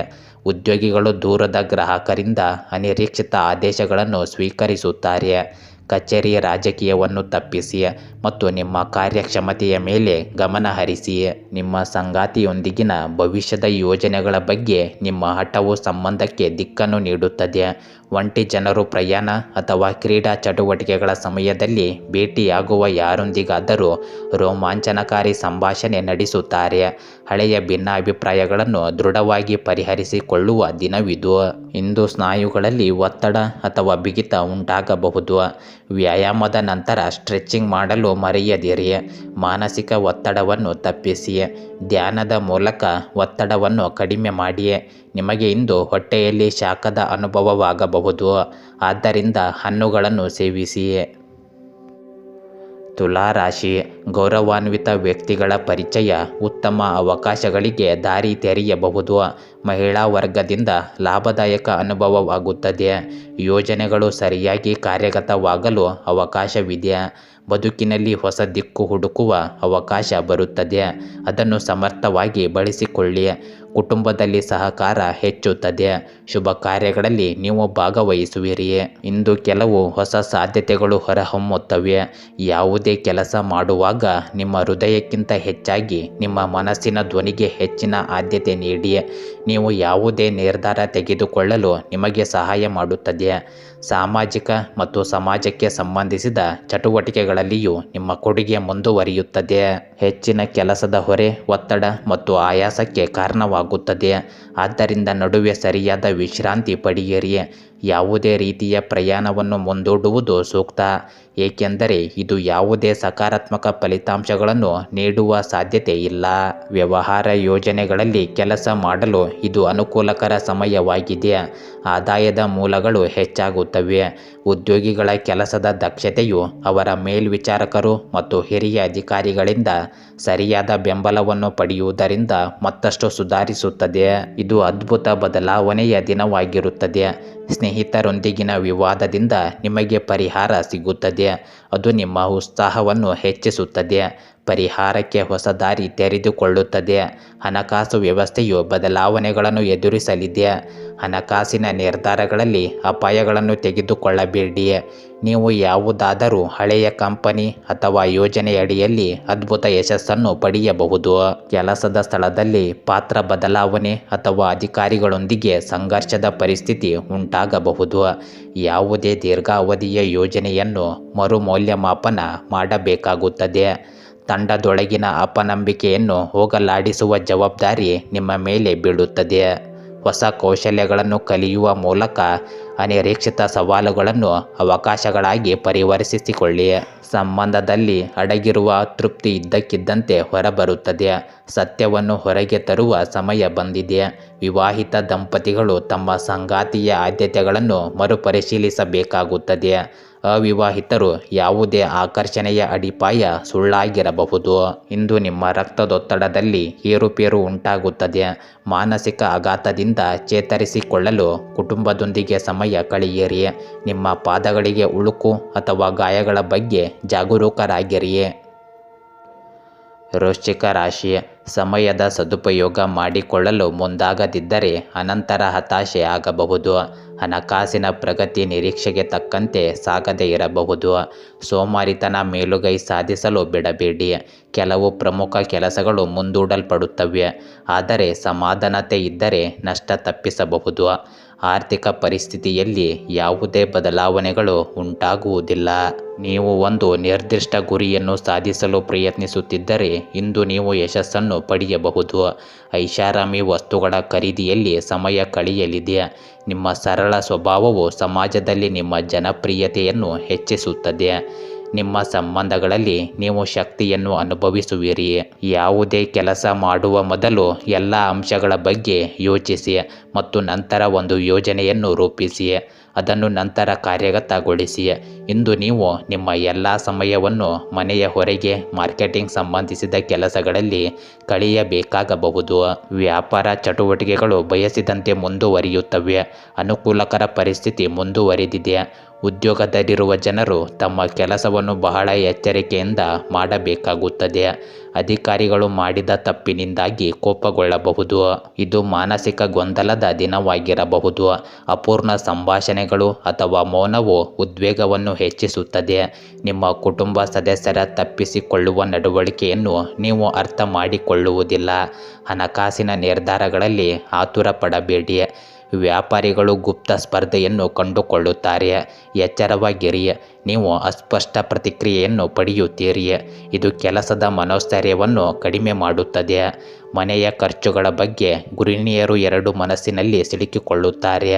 ಉದ್ಯೋಗಿಗಳು ದೂರದ ಗ್ರಾಹಕರಿಂದ ಅನಿರೀಕ್ಷಿತ ಆದೇಶಗಳನ್ನು ಸ್ವೀಕರಿಸುತ್ತಾರೆ. ಕಚೇರಿ ರಾಜಕೀಯವನ್ನು ತಪ್ಪಿಸಿ ಮತ್ತು ನಿಮ್ಮ ಕಾರ್ಯಕ್ಷಮತೆಯ ಮೇಲೆ ಗಮನ ಹರಿಸಿ. ನಿಮ್ಮ ಸಂಗಾತಿಯೊಂದಿಗಿನ ಭವಿಷ್ಯದ ಯೋಜನೆಗಳ ಬಗ್ಗೆ ನಿಮ್ಮ ಹಠವು ಸಂಬಂಧಕ್ಕೆ ದಿಕ್ಕನ್ನು ನೀಡುತ್ತದೆ. ಒಂಟಿ ಜನರು ಪ್ರಯಾಣ ಅಥವಾ ಕ್ರೀಡಾ ಚಟುವಟಿಕೆಗಳ ಸಮಯದಲ್ಲಿ ಭೇಟಿಯಾಗುವ ಯಾರೊಂದಿಗಾದರೂ ರೋಮಾಂಚನಕಾರಿ ಸಂಭಾಷಣೆ ನಡೆಸುತ್ತಾರೆ. ಹಳೆಯ ಭಿನ್ನಾಭಿಪ್ರಾಯಗಳನ್ನು ದೃಢವಾಗಿ ಪರಿಹರಿಸಿಕೊಳ್ಳುವ ದಿನವಿದು. ಇಂದು ಸ್ನಾಯುಗಳಲ್ಲಿ ಒತ್ತಡ ಅಥವಾ ಬಿಗಿತ ಉಂಟಾಗಬಹುದು. ವ್ಯಾಯಾಮದ ನಂತರ ಸ್ಟ್ರೆಚಿಂಗ್ ಮಾಡಲು ಮರೆಯದಿರಿ. ಮಾನಸಿಕ ಒತ್ತಡವನ್ನು ತಪ್ಪಿಸಿ. ಧ್ಯಾನದ ಮೂಲಕ ಒತ್ತಡವನ್ನು ಕಡಿಮೆ ಮಾಡಿ. ನಿಮಗೆ ಇಂದು ಹೊಟ್ಟೆಯಲ್ಲಿ ಶಾಖದ ಅನುಭವವಾಗಬಹುದು. ಆದ್ದರಿಂದ ಹಣ್ಣುಗಳನ್ನು ಸೇವಿಸಿ. ತುಲಾ ರಾಶಿ, ಗೌರವಾನ್ವಿತ ವ್ಯಕ್ತಿಗಳ ಪರಿಚಯ ಉತ್ತಮ ಅವಕಾಶಗಳಿಗೆ ದಾರಿ ತೆರೆಯಬಹುದು. ಮಹಿಳಾ ವರ್ಗದಿಂದ ಲಾಭದಾಯಕ ಅನುಭವವಾಗುತ್ತದೆ. ಯೋಜನೆಗಳು ಸರಿಯಾಗಿ ಕಾರ್ಯಗತವಾಗಲು ಅವಕಾಶವಿದೆ. ಬದುಕಿನಲ್ಲಿ ಹೊಸ ದಿಕ್ಕು ಹುಡುಕುವ ಅವಕಾಶ ಬರುತ್ತದೆ. ಅದನ್ನು ಸಮರ್ಥವಾಗಿ ಬಳಸಿಕೊಳ್ಳಿ. ಕುಟುಂಬದಲ್ಲಿ ಸಹಕಾರ ಹೆಚ್ಚುತ್ತದೆ. ಶುಭ ಕಾರ್ಯಗಳಲ್ಲಿ ನೀವು ಭಾಗವಹಿಸುವಿರಿ. ಇಂದು ಕೆಲವು ಹೊಸ ಸಾಧ್ಯತೆಗಳು ಹೊರಹೊಮ್ಮುತ್ತವೆ. ಯಾವುದೇ ಕೆಲಸ ಮಾಡುವಾಗ ನಿಮ್ಮ ಹೃದಯಕ್ಕಿಂತ ಹೆಚ್ಚಾಗಿ ನಿಮ್ಮ ಮನಸ್ಸಿನ ಧ್ವನಿಗೆ ಹೆಚ್ಚಿನ ಆದ್ಯತೆ ನೀಡಿ. ನೀವು ಯಾವುದೇ ನಿರ್ಧಾರ ತೆಗೆದುಕೊಳ್ಳಲು ನಿಮಗೆ ಸಹಾಯ ಮಾಡುತ್ತದೆ. ಸಾಮಾಜಿಕ ಮತ್ತು ಸಮಾಜಕ್ಕೆ ಸಂಬಂಧಿಸಿದ ಚಟುವಟಿಕೆಗಳಲ್ಲಿಯೂ ನಿಮ್ಮ ಕೊಡುಗೆ ಮುಂದುವರಿಯುತ್ತದೆ. ಹೆಚ್ಚಿನ ಕೆಲಸದ ಹೊರೆ, ಒತ್ತಡ ಮತ್ತು ಆಯಾಸಕ್ಕೆ ಕಾರಣವಾಗುತ್ತದೆ. ಆದ್ದರಿಂದ ನಡುವೆ ಸರಿಯಾದ ವಿಶ್ರಾಂತಿ ಪಡೆಯಿರಿ. ಯಾವುದೇ ರೀತಿಯ ಪ್ರಯಾಣವನ್ನು ಮುಂದೂಡುವುದು ಸೂಕ್ತ, ಏಕೆಂದರೆ ಇದು ಯಾವುದೇ ಸಕಾರಾತ್ಮಕ ಫಲಿತಾಂಶಗಳನ್ನು ನೀಡುವ ಸಾಧ್ಯತೆ ಇಲ್ಲ. ವ್ಯವಹಾರ ಯೋಜನೆಗಳಲ್ಲಿ ಕೆಲಸ ಮಾಡಲು ಇದು ಅನುಕೂಲಕರ ಸಮಯವಾಗಿದೆ. ಆದಾಯದ ಮೂಲಗಳು ಹೆಚ್ಚಾಗುತ್ತವೆ. ಉದ್ಯೋಗಿಗಳ ಕೆಲಸದ ದಕ್ಷತೆಯು ಅವರ ಮೇಲ್ವಿಚಾರಕರು ಮತ್ತು ಹಿರಿಯ ಅಧಿಕಾರಿಗಳಿಂದ ಸರಿಯಾದ ಬೆಂಬಲವನ್ನು ಪಡೆಯುವುದರಿಂದ ಮತ್ತಷ್ಟು ಸುಧಾರಿಸುತ್ತದೆ. ಇದು ಅದ್ಭುತ ಬದಲಾವಣೆಯ ದಿನವಾಗಿರುತ್ತದೆ. ಸ್ನೇಹಿತರೊಂದಿಗಿನ ವಿವಾದದಿಂದ ನಿಮಗೆ ಪರಿಹಾರ ಸಿಗುತ್ತದೆ. ಅದು ನಿಮ್ಮ ಉತ್ಸಾಹವನ್ನು ಹೆಚ್ಚಿಸುತ್ತದೆ. ಪರಿಹಾರಕ್ಕೆ ಹೊಸ ದಾರಿ ತೆರೆದುಕೊಳ್ಳುತ್ತದೆ. ಹಣಕಾಸು ವ್ಯವಸ್ಥೆಯು ಬದಲಾವಣೆಗಳನ್ನು ಎದುರಿಸಲಿದೆ. ಹಣಕಾಸಿನ ನಿರ್ಧಾರಗಳಲ್ಲಿ ಅಪಾಯಗಳನ್ನು ತೆಗೆದುಕೊಳ್ಳಬೇಡಿ. ನೀವು ಯಾವುದಾದರೂ ಹಳೆಯ ಕಂಪನಿ ಅಥವಾ ಯೋಜನೆಯಡಿಯಲ್ಲಿ ಅದ್ಭುತ ಯಶಸ್ಸನ್ನು ಪಡೆಯಬಹುದು. ಕೆಲಸದ ಸ್ಥಳದಲ್ಲಿ ಪಾತ್ರ ಬದಲಾವಣೆ ಅಥವಾ ಅಧಿಕಾರಿಗಳೊಂದಿಗೆ ಸಂಘರ್ಷದ ಪರಿಸ್ಥಿತಿ ಉಂಟಾಗಬಹುದು. ಯಾವುದೇ ದೀರ್ಘಾವಧಿಯ ಯೋಜನೆಯನ್ನು ಮರುಮೌಲ್ಯಮಾಪನ ಮಾಡಬೇಕಾಗುತ್ತದೆ. ತಂಡದೊಳಗಿನ ಅಪನಂಬಿಕೆಯನ್ನು ಹೋಗಲಾಡಿಸುವ ಜವಾಬ್ದಾರಿ ನಿಮ್ಮ ಮೇಲೆ ಬೀಳುತ್ತದೆ. ಹೊಸ ಕೌಶಲ್ಯಗಳನ್ನು ಕಲಿಯುವ ಮೂಲಕ ಅನಿರೀಕ್ಷಿತ ಸವಾಲುಗಳನ್ನು ಅವಕಾಶಗಳಾಗಿ ಪರಿವರ್ತಿಸಿಕೊಳ್ಳಿ. ಸಂಬಂಧದಲ್ಲಿ ಅಡಗಿರುವ ಅತೃಪ್ತಿ ಇದ್ದಕ್ಕಿದ್ದಂತೆ ಹೊರಬರುತ್ತದೆ. ಸತ್ಯವನ್ನು ಹೊರಗೆ ತರುವ ಸಮಯ ಬಂದಿದೆ. ವಿವಾಹಿತ ದಂಪತಿಗಳು ತಮ್ಮ ಸಂಗಾತಿಯ ಆದ್ಯತೆಗಳನ್ನು ಮರುಪರಿಶೀಲಿಸಬೇಕಾಗುತ್ತದೆ. ಅವಿವಾಹಿತರು ಯಾವುದೇ ಆಕರ್ಷಣೆಯ ಅಡಿಪಾಯ ಸುಳ್ಳಾಗಿರಬಹುದು. ಇಂದು ನಿಮ್ಮ ರಕ್ತದೊತ್ತಡದಲ್ಲಿ ಏರುಪೇರು ಉಂಟಾಗುತ್ತದೆ. ಮಾನಸಿಕ ಆಘಾತದಿಂದ ಚೇತರಿಸಿಕೊಳ್ಳಲು ಕುಟುಂಬದೊಂದಿಗೆ ಸಮಯ ಕಳೆಯಿರಿ. ನಿಮ್ಮ ಪಾದಗಳಿಗೆ ಉಳುಕು ಅಥವಾ ಗಾಯಗಳ ಬಗ್ಗೆ ಜಾಗರೂಕರಾಗಿರಿ. ವೃಶ್ಚಿಕ ರಾಶಿ, ಸಮಯದ ಸದುಪಯೋಗ ಮಾಡಿಕೊಳ್ಳಲು ಮುಂದಾಗದಿದ್ದರೆ ಅನಂತರ ಹತಾಶೆ ಆಗಬಹುದು. ಹಣಕಾಸಿನ ಪ್ರಗತಿ ನಿರೀಕ್ಷೆಗೆ ತಕ್ಕಂತೆ ಸಾಗದೇ ಇರಬಹುದು. ಸೋಮಾರಿತನ ಮೇಲುಗೈ ಸಾಧಿಸಲು ಬಿಡಬೇಡಿ. ಕೆಲವು ಪ್ರಮುಖ ಕೆಲಸಗಳು ಮುಂದೂಡಲ್ಪಡುತ್ತವೆ, ಆದರೆ ಸಮಾಧಾನತೆ ಇದ್ದರೆ ನಷ್ಟ ತಪ್ಪಿಸಬಹುದು. ಆರ್ಥಿಕ ಪರಿಸ್ಥಿತಿಯಲ್ಲಿ ಯಾವುದೇ ಬದಲಾವಣೆಗಳು ಉಂಟಾಗುವುದಿಲ್ಲ. ನೀವು ಒಂದು ನಿರ್ದಿಷ್ಟ ಗುರಿಯನ್ನು ಸಾಧಿಸಲು ಪ್ರಯತ್ನಿಸುತ್ತಿದ್ದರೆ ಇಂದು ನೀವು ಯಶಸ್ಸನ್ನು ಪಡೆಯಬಹುದು. ಐಷಾರಾಮಿ ವಸ್ತುಗಳ ಖರೀದಿಯಲ್ಲಿ ಸಮಯ ಕಳೆಯಲಿದೆ. ನಿಮ್ಮ ಸರಳ ಸ್ವಭಾವವು ಸಮಾಜದಲ್ಲಿ ನಿಮ್ಮ ಜನಪ್ರಿಯತೆಯನ್ನು ಹೆಚ್ಚಿಸುತ್ತದೆ. ನಿಮ್ಮ ಸಂಬಂಧಗಳಲ್ಲಿ ನೀವು ಶಕ್ತಿಯನ್ನು ಅನುಭವಿಸುವಿರಿ. ಯಾವುದೇ ಕೆಲಸ ಮಾಡುವ ಮೊದಲು ಎಲ್ಲ ಅಂಶಗಳ ಬಗ್ಗೆ ಯೋಚಿಸಿ ಮತ್ತು ನಂತರ ಒಂದು ಯೋಜನೆಯನ್ನು ರೂಪಿಸಿ. ಅದನ್ನು ನಂತರ ಕಾರ್ಯಗತಗೊಳಿಸಿ. ಇಂದು ನೀವು ನಿಮ್ಮ ಎಲ್ಲ ಸಮಯವನ್ನು ಮನೆಯ ಹೊರಗೆ ಮಾರ್ಕೆಟಿಂಗ್ ಸಂಬಂಧಿಸಿದ ಕೆಲಸಗಳಲ್ಲಿ ಕಳೆಯಬೇಕಾಗಬಹುದು. ವ್ಯಾಪಾರ ಚಟುವಟಿಕೆಗಳು ಬಯಸಿದಂತೆ ಮುಂದುವರಿಯುತ್ತವೆ. ಅನುಕೂಲಕರ ಪರಿಸ್ಥಿತಿ ಮುಂದುವರಿದಿದೆ. ಉದ್ಯೋಗದಲ್ಲಿರುವ ಜನರು ತಮ್ಮ ಕೆಲಸವನ್ನು ಬಹಳ ಎಚ್ಚರಿಕೆಯಿಂದ ಮಾಡಬೇಕಾಗುತ್ತದೆ. ಅಧಿಕಾರಿಗಳು ಮಾಡಿದ ತಪ್ಪಿನಿಂದಾಗಿ ಕೋಪಗೊಳ್ಳಬಹುದು. ಇದು ಮಾನಸಿಕ ಗೊಂದಲದ ದಿನವಾಗಿರಬಹುದು. ಅಪೂರ್ಣ ಸಂಭಾಷಣೆಗಳು ಅಥವಾ ಮೌನವು ಉದ್ವೇಗವನ್ನು ಹೆಚ್ಚಿಸುತ್ತದೆ. ನಿಮ್ಮ ಕುಟುಂಬ ಸದಸ್ಯರ ತಪ್ಪಿಸಿಕೊಳ್ಳುವ ನಡವಳಿಕೆಯನ್ನು ನೀವು ಅರ್ಥ ಮಾಡಿಕೊಳ್ಳುವುದಿಲ್ಲ. ಹಣಕಾಸಿನ ನಿರ್ಧಾರಗಳಲ್ಲಿ ಆತುರ ಪಡಬೇಡಿ. ವ್ಯಾಪಾರಿಗಳು ಗುಪ್ತ ಸ್ಪರ್ಧೆಯನ್ನು ಕಂಡುಕೊಳ್ಳುತ್ತಾರೆ. ಎಚ್ಚರವಾಗಿರಿ. ನೀವು ಅಸ್ಪಷ್ಟ ಪ್ರತಿಕ್ರಿಯೆಯನ್ನು ಪಡೆಯುತ್ತೀರಿ. ಇದು ಕೆಲಸದ ಮನೋಸ್ಥೈರ್ಯವನ್ನು ಕಡಿಮೆ ಮಾಡುತ್ತದೆ. ಮನೆಯ ಖರ್ಚುಗಳ ಬಗ್ಗೆ ಗೃಹಿಣಿಯರು ಎರಡು ಮನಸ್ಸಿನಲ್ಲಿ ಸಿಲುಕಿಕೊಳ್ಳುತ್ತಾರೆ.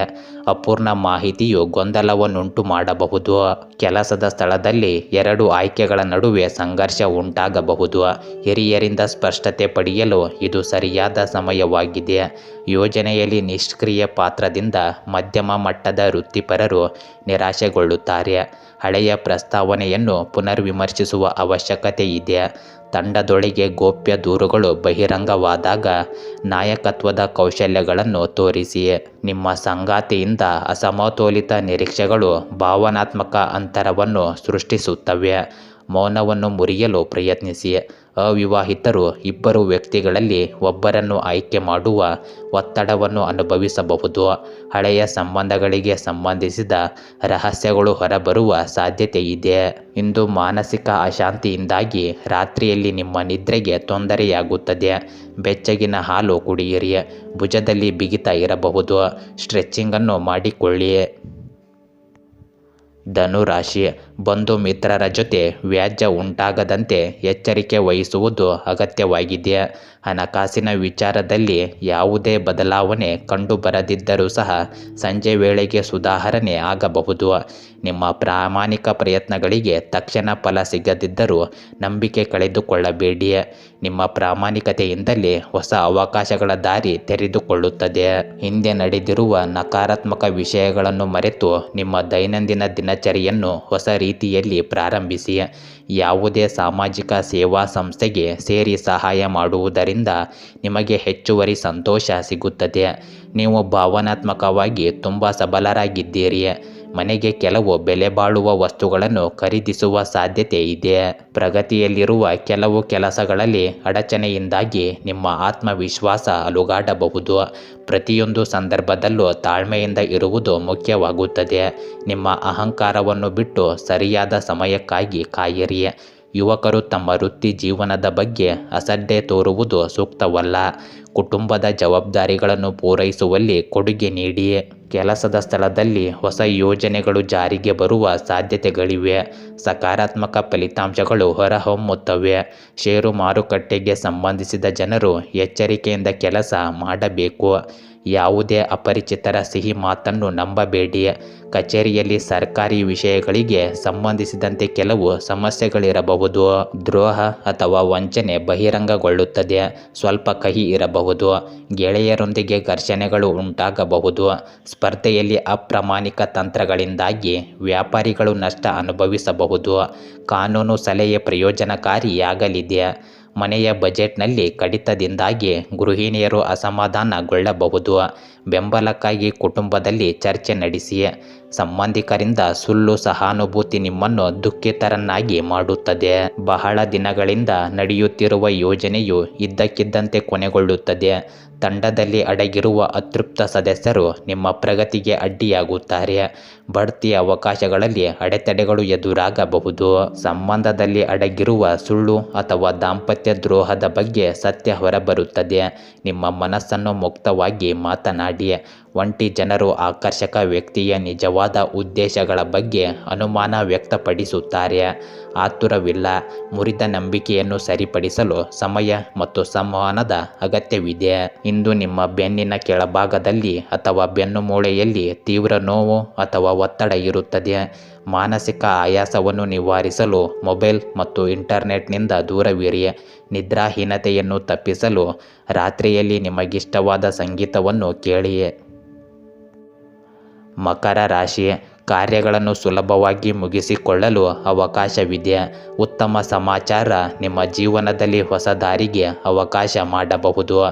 ಅಪೂರ್ಣ ಮಾಹಿತಿಯು ಗೊಂದಲವನ್ನುಂಟು ಮಾಡಬಹುದು. ಕೆಲಸದ ಸ್ಥಳದಲ್ಲಿ ಎರಡು ಆಯ್ಕೆಗಳ ನಡುವೆ ಸಂಘರ್ಷ ಉಂಟಾಗಬಹುದು. ಹಿರಿಯರಿಂದ ಸ್ಪಷ್ಟತೆ ಪಡೆಯಲು ಇದು ಸರಿಯಾದ ಸಮಯವಾಗಿದೆ. ಯೋಜನೆಯಲ್ಲಿ ನಿಷ್ಕ್ರಿಯ ಪಾತ್ರದಿಂದ ಮಧ್ಯಮ ಮಟ್ಟದ ವೃತ್ತಿಪರರು ನಿರಾಶೆಗೊಳ್ಳುತ್ತಾರೆ. ಹಳೆಯ ಪ್ರಸ್ತಾವನೆಯನ್ನು ಪುನರ್ವಿಮರ್ಶಿಸುವ ಅವಶ್ಯಕತೆ ಇದೆ. ತಂಡದೊಳಗೆ ಗೋಪ್ಯ ದೂರುಗಳು ಬಹಿರಂಗವಾದಾಗ ನಾಯಕತ್ವದ ಕೌಶಲ್ಯಗಳನ್ನು ತೋರಿಸಿ. ನಿಮ್ಮ ಸಂಗಾತಿಯಿಂದ ಅಸಮತೋಲಿತ ನಿರೀಕ್ಷೆಗಳು ಭಾವನಾತ್ಮಕ ಅಂತರವನ್ನು ಸೃಷ್ಟಿಸುತ್ತವೆ. ಮೌನವನ್ನು ಮುರಿಯಲು ಪ್ರಯತ್ನಿಸಿ. ಅವಿವಾಹಿತರು ಇಬ್ಬರು ವ್ಯಕ್ತಿಗಳಲ್ಲಿ ಒಬ್ಬರನ್ನು ಆಯ್ಕೆ ಮಾಡುವ ಒತ್ತಡವನ್ನು ಅನುಭವಿಸಬಹುದು. ಹಳೆಯ ಸಂಬಂಧಗಳಿಗೆ ಸಂಬಂಧಿಸಿದ ರಹಸ್ಯಗಳು ಹೊರಬರುವ ಸಾಧ್ಯತೆ ಇದೆ. ಇಂದು ಮಾನಸಿಕ ಅಶಾಂತಿಯಿಂದಾಗಿ ರಾತ್ರಿಯಲ್ಲಿ ನಿಮ್ಮ ನಿದ್ರೆಗೆ ತೊಂದರೆಯಾಗುತ್ತದೆ. ಬೆಚ್ಚಗಿನ ಹಾಲು ಕುಡಿಯಿರಿ. ಭುಜದಲ್ಲಿ ಬಿಗಿತ ಇರಬಹುದು. ಸ್ಟ್ರೆಚಿಂಗನ್ನು ಮಾಡಿಕೊಳ್ಳಿ. ಧನುರಾಶಿ, ಬಂಧು ಮಿತ್ರರ ಜೊತೆ ವ್ಯಾಜ್ಯ ಉಂಟಾಗದಂತೆ ಎಚ್ಚರಿಕೆ ವಹಿಸುವುದು ಅಗತ್ಯವಾಗಿದೆ. ಹಣಕಾಸಿನ ವಿಚಾರದಲ್ಲಿ ಯಾವುದೇ ಬದಲಾವಣೆ ಕಂಡುಬರದಿದ್ದರೂ ಸಹ ಸಂಜೆ ವೇಳೆಗೆ ಸುಧಾರಣೆ ಆಗಬಹುದು. ನಿಮ್ಮ ಪ್ರಾಮಾಣಿಕ ಪ್ರಯತ್ನಗಳಿಗೆ ತಕ್ಷಣ ಫಲ ಸಿಗದಿದ್ದರೂ ನಂಬಿಕೆ ಕಳೆದುಕೊಳ್ಳಬೇಡಿ. ನಿಮ್ಮ ಪ್ರಾಮಾಣಿಕತೆಯಿಂದಲೇ ಹೊಸ ಅವಕಾಶಗಳ ದಾರಿ ತೆರೆದುಕೊಳ್ಳುತ್ತದೆ. ಹಿಂದೆ ನಡೆದಿರುವ ನಕಾರಾತ್ಮಕ ವಿಷಯಗಳನ್ನು ಮರೆತು ನಿಮ್ಮ ದೈನಂದಿನ ದಿನಚರಿಯನ್ನು ಹೊಸ ರೀತಿಯಲ್ಲಿ ಪ್ರಾರಂಭಿಸಿ. ಯಾವುದೇ ಸಾಮಾಜಿಕ ಸೇವಾ ಸಂಸ್ಥೆಗೆ ಸೇರಿ ಸಹಾಯ ಮಾಡುವುದರಿಂದ ನಿಮಗೆ ಹೆಚ್ಚುವರಿ ಸಂತೋಷ ಸಿಗುತ್ತದೆ. ನೀವು ಭಾವನಾತ್ಮಕವಾಗಿ ತುಂಬ ಸಬಲರಾಗಿದ್ದೀರಿ. ಮನೆಗೆ ಕೆಲವು ಬೆಲೆ ಬಾಳುವ ವಸ್ತುಗಳನ್ನು ಖರೀದಿಸುವ ಸಾಧ್ಯತೆ ಇದೆ. ಪ್ರಗತಿಯಲ್ಲಿರುವ ಕೆಲವು ಕೆಲಸಗಳಲ್ಲಿ ಅಡಚಣೆಯಿಂದಾಗಿ ನಿಮ್ಮ ಆತ್ಮವಿಶ್ವಾಸ ಅಲುಗಾಡಬಹುದು. ಪ್ರತಿಯೊಂದು ಸಂದರ್ಭದಲ್ಲೂ ತಾಳ್ಮೆಯಿಂದ ಇರುವುದು ಮುಖ್ಯವಾಗುತ್ತದೆ. ನಿಮ್ಮ ಅಹಂಕಾರವನ್ನು ಬಿಟ್ಟು ಸರಿಯಾದ ಸಮಯಕ್ಕಾಗಿ ಕಾಯಿರಿ. ಯುವಕರು ತಮ್ಮ ವೃತ್ತಿ ಜೀವನದ ಬಗ್ಗೆ ಅಸಡ್ಡೆ ತೋರುವುದು ಸೂಕ್ತವಲ್ಲ. ಕುಟುಂಬದ ಜವಾಬ್ದಾರಿಗಳನ್ನು ಪೂರೈಸುವಲ್ಲಿ ಕೊಡುಗೆ ನೀಡಿ. ಕೆಲಸದ ಸ್ಥಳದಲ್ಲಿ ಹೊಸ ಯೋಜನೆಗಳು ಜಾರಿಗೆ ಬರುವ ಸಾಧ್ಯತೆಗಳಿವೆ. ಸಕಾರಾತ್ಮಕ ಫಲಿತಾಂಶಗಳು ಹೊರಹೊಮ್ಮುತ್ತವೆ. ಷೇರು ಮಾರುಕಟ್ಟೆಗೆ ಸಂಬಂಧಿಸಿದ ಜನರು ಎಚ್ಚರಿಕೆಯಿಂದ ಕೆಲಸ ಮಾಡಬೇಕು. ಯಾವುದೇ ಅಪರಿಚಿತರ ಸಿಹಿ ಮಾತನ್ನು ನಂಬಬೇಡಿ. ಕಚೇರಿಯಲ್ಲಿ ಸರ್ಕಾರಿ ವಿಷಯಗಳಿಗೆ ಸಂಬಂಧಿಸಿದಂತೆ ಕೆಲವು ಸಮಸ್ಯೆಗಳಿರಬಹುದು. ದ್ರೋಹ ಅಥವಾ ವಂಚನೆ ಬಹಿರಂಗಗೊಳ್ಳುತ್ತದೆ. ಸ್ವಲ್ಪ ಕಹಿ ಇರಬಹುದು. ಗೆಳೆಯರೊಂದಿಗೆ ಘರ್ಷಣೆಗಳು ಉಂಟಾಗಬಹುದು. ಸ್ಪರ್ಧೆಯಲ್ಲಿ ಅಪ್ರಾಮಾಣಿಕ ತಂತ್ರಗಳಿಂದಾಗಿ ವ್ಯಾಪಾರಿಗಳು ನಷ್ಟ ಅನುಭವಿಸಬಹುದು. ಕಾನೂನು ಸಲಹೆ ಪ್ರಯೋಜನಕಾರಿಯಾಗಲಿದೆ. ಮನೆಯ ಬಜೆಟ್ನಲ್ಲಿ ಕಡಿತದಿಂದಾಗಿ ಗೃಹಿಣಿಯರು ಅಸಮಾಧಾನಗೊಳ್ಳಬಹುದು. ಬೆಂಬಲಕ್ಕಾಗಿ ಕುಟುಂಬದಲ್ಲಿ ಚರ್ಚೆ ನಡೆಸಿ. ಸಂಬಂಧಿಕರಿಂದ ಸುಳ್ಳು ಸಹಾನುಭೂತಿ ನಿಮ್ಮನ್ನು ದುಃಖಿತರನ್ನಾಗಿ ಮಾಡುತ್ತದೆ. ಬಹಳ ದಿನಗಳಿಂದ ನಡೆಯುತ್ತಿರುವ ಯೋಜನೆಯು ಇದ್ದಕ್ಕಿದ್ದಂತೆ ಕೊನೆಗೊಳ್ಳುತ್ತದೆ. ತಂಡದಲ್ಲಿ ಅಡಗಿರುವ ಅತೃಪ್ತ ಸದಸ್ಯರು ನಿಮ್ಮ ಪ್ರಗತಿಗೆ ಅಡ್ಡಿಯಾಗುತ್ತಾರೆ. ಬಡ್ತಿ ಅವಕಾಶಗಳಲ್ಲಿ ಅಡೆತಡೆಗಳು ಎದುರಾಗಬಹುದು. ಸಂಬಂಧದಲ್ಲಿ ಅಡಗಿರುವ ಸುಳ್ಳು ಅಥವಾ ದಾಂಪತ್ಯ ದ್ರೋಹದ ಬಗ್ಗೆ ಸತ್ಯ ಹೊರಬರುತ್ತದೆ. ನಿಮ್ಮ ಮನಸ್ಸನ್ನು ಮುಕ್ತವಾಗಿ ಮಾತನಾಡಿ. ಒಂಟಿ ಜನರು ಆಕರ್ಷಕ ವ್ಯಕ್ತಿಯ ನಿಜವಾದ ಉದ್ದೇಶಗಳ ಬಗ್ಗೆ ಅನುಮಾನ ವ್ಯಕ್ತಪಡಿಸುತ್ತಾರೆ. ಆತುರವಿಲ್ಲ. ಮುರಿದ ನಂಬಿಕೆಯನ್ನು ಸರಿಪಡಿಸಲು ಸಮಯ ಮತ್ತು ಸಂವಹನದ ಅಗತ್ಯವಿದೆ. ಇಂದು ನಿಮ್ಮ ಬೆನ್ನಿನ ಕೆಳಭಾಗದಲ್ಲಿ ಅಥವಾ ಬೆನ್ನುಮೂಳೆಯಲ್ಲಿ ತೀವ್ರ ನೋವು ಅಥವಾ ಒತ್ತಡ ಇರುತ್ತದೆ. ಮಾನಸಿಕ ಆಯಾಸವನ್ನು ನಿವಾರಿಸಲು ಮೊಬೈಲ್ ಮತ್ತು ಇಂಟರ್ನೆಟ್ನಿಂದ ದೂರವಿರಿ. ನಿದ್ರಾಹೀನತೆಯನ್ನು ತಪ್ಪಿಸಲು ರಾತ್ರಿಯಲ್ಲಿ ನಿಮಗಿಷ್ಟವಾದ ಸಂಗೀತವನ್ನು ಕೇಳಿ. ಮಕರ ರಾಶಿ. ಕಾರ್ಯಗಳನ್ನು ಸುಲಭವಾಗಿ ಮುಗಿಸಿಕೊಳ್ಳಲು ಅವಕಾಶವಿದೆ. ಉತ್ತಮ ಸಮಾಚಾರ ನಿಮ್ಮ ಜೀವನದಲ್ಲಿ ಹೊಸ ದಾರಿಗೆ ಅವಕಾಶ ಮಾಡಬಹುದು.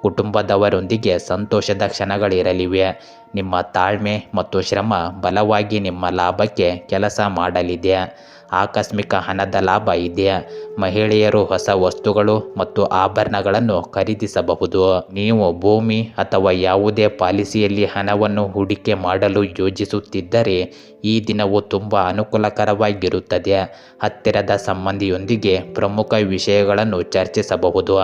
ಕುಟುಂಬದವರೊಂದಿಗೆ ಸಂತೋಷದ ಕ್ಷಣಗಳಿರಲಿವೆ. ನಿಮ್ಮ ತಾಳ್ಮೆ ಮತ್ತು ಶ್ರಮ ಬಲವಾಗಿ ನಿಮ್ಮ ಲಾಭಕ್ಕೆ ಕೆಲಸ ಮಾಡಲಿದೆ. ಆಕಸ್ಮಿಕ ಹಣದ ಲಾಭ ಇದೆ. ಮಹಿಳೆಯರು ಹೊಸ ವಸ್ತುಗಳು ಮತ್ತು ಆಭರಣಗಳನ್ನು ಖರೀದಿಸಬಹುದು. ನೀವು ಭೂಮಿ ಅಥವಾ ಯಾವುದೇ ಪಾಲಿಸಿಯಲ್ಲಿ ಹಣವನ್ನು ಹೂಡಿಕೆ ಮಾಡಲು ಯೋಜಿಸುತ್ತಿದ್ದರೆ ಈ ದಿನವು ತುಂಬ ಅನುಕೂಲಕರವಾಗಿರುತ್ತದೆ. ಹತ್ತಿರದ ಸಂಬಂಧಿಯೊಂದಿಗೆ ಪ್ರಮುಖ ವಿಷಯಗಳನ್ನು ಚರ್ಚಿಸಬಹುದು.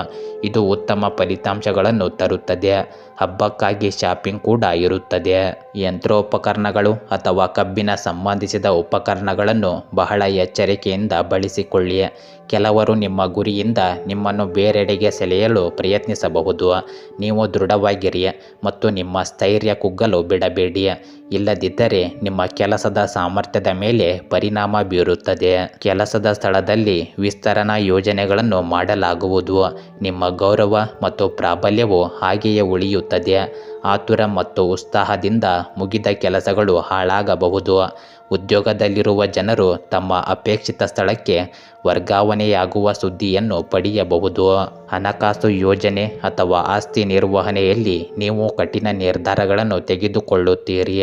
ಇದು ಉತ್ತಮ ಫಲಿತಾಂಶಗಳನ್ನು ತರುತ್ತದೆ. ಹಬ್ಬಕ್ಕಾಗಿ ಶಾಪಿಂಗ್ ಕೂಡ ಇರುತ್ತದೆ. ಯಂತ್ರೋಪಕರಣಗಳು ಅಥವಾ ಕಬ್ಬಿಣ ಸಂಬಂಧಿಸಿದ ಉಪಕರಣಗಳನ್ನು ಬಹಳ ಎಚ್ಚರಿಕೆಯಿಂದ ಬಳಸಿಕೊಳ್ಳಿ. ಕೆಲವರು ನಿಮ್ಮ ಗುರಿಯಿಂದ ನಿಮ್ಮನ್ನು ಬೇರೆಡೆಗೆ ಸೆಳೆಯಲು ಪ್ರಯತ್ನಿಸಬಹುದು. ನೀವು ದೃಢವಾಗಿರಿ ಮತ್ತು ನಿಮ್ಮ ಸ್ಥೈರ್ಯ ಕುಗ್ಗಲು ಬಿಡಬೇಡಿ. ಇಲ್ಲದಿದ್ದರೆ ನಿಮ್ಮ ಕೆಲಸದ ಸಾಮರ್ಥ್ಯದ ಮೇಲೆ ಪರಿಣಾಮ ಬೀರುತ್ತದೆ. ಕೆಲಸದ ಸ್ಥಳದಲ್ಲಿ ವಿಸ್ತರಣಾ ಯೋಜನೆಗಳನ್ನು ಮಾಡಲಾಗುವುದು. ನಿಮ್ಮ ಗೌರವ ಮತ್ತು ಪ್ರಾಬಲ್ಯವು ಹಾಗೆಯೇ ಉಳಿಯುತ್ತದೆ. ಆತುರ ಮತ್ತು ಉತ್ಸಾಹದಿಂದ ಮುಗಿದ ಕೆಲಸಗಳು ಹಾಳಾಗಬಹುದು. ಉದ್ಯೋಗದಲ್ಲಿರುವ ಜನರು ತಮ್ಮ ಅಪೇಕ್ಷಿತ ಸ್ಥಳಕ್ಕೆ ವರ್ಗಾವಣೆಯಾಗುವ ಸುದ್ದಿಯನ್ನು ಪಡೆಯಬಹುದು. ಹಣಕಾಸು ಯೋಜನೆ ಅಥವಾ ಆಸ್ತಿ ನಿರ್ವಹಣೆಯಲ್ಲಿ ನೀವು ಕಠಿಣ ನಿರ್ಧಾರಗಳನ್ನು ತೆಗೆದುಕೊಳ್ಳುತ್ತೀರಿ.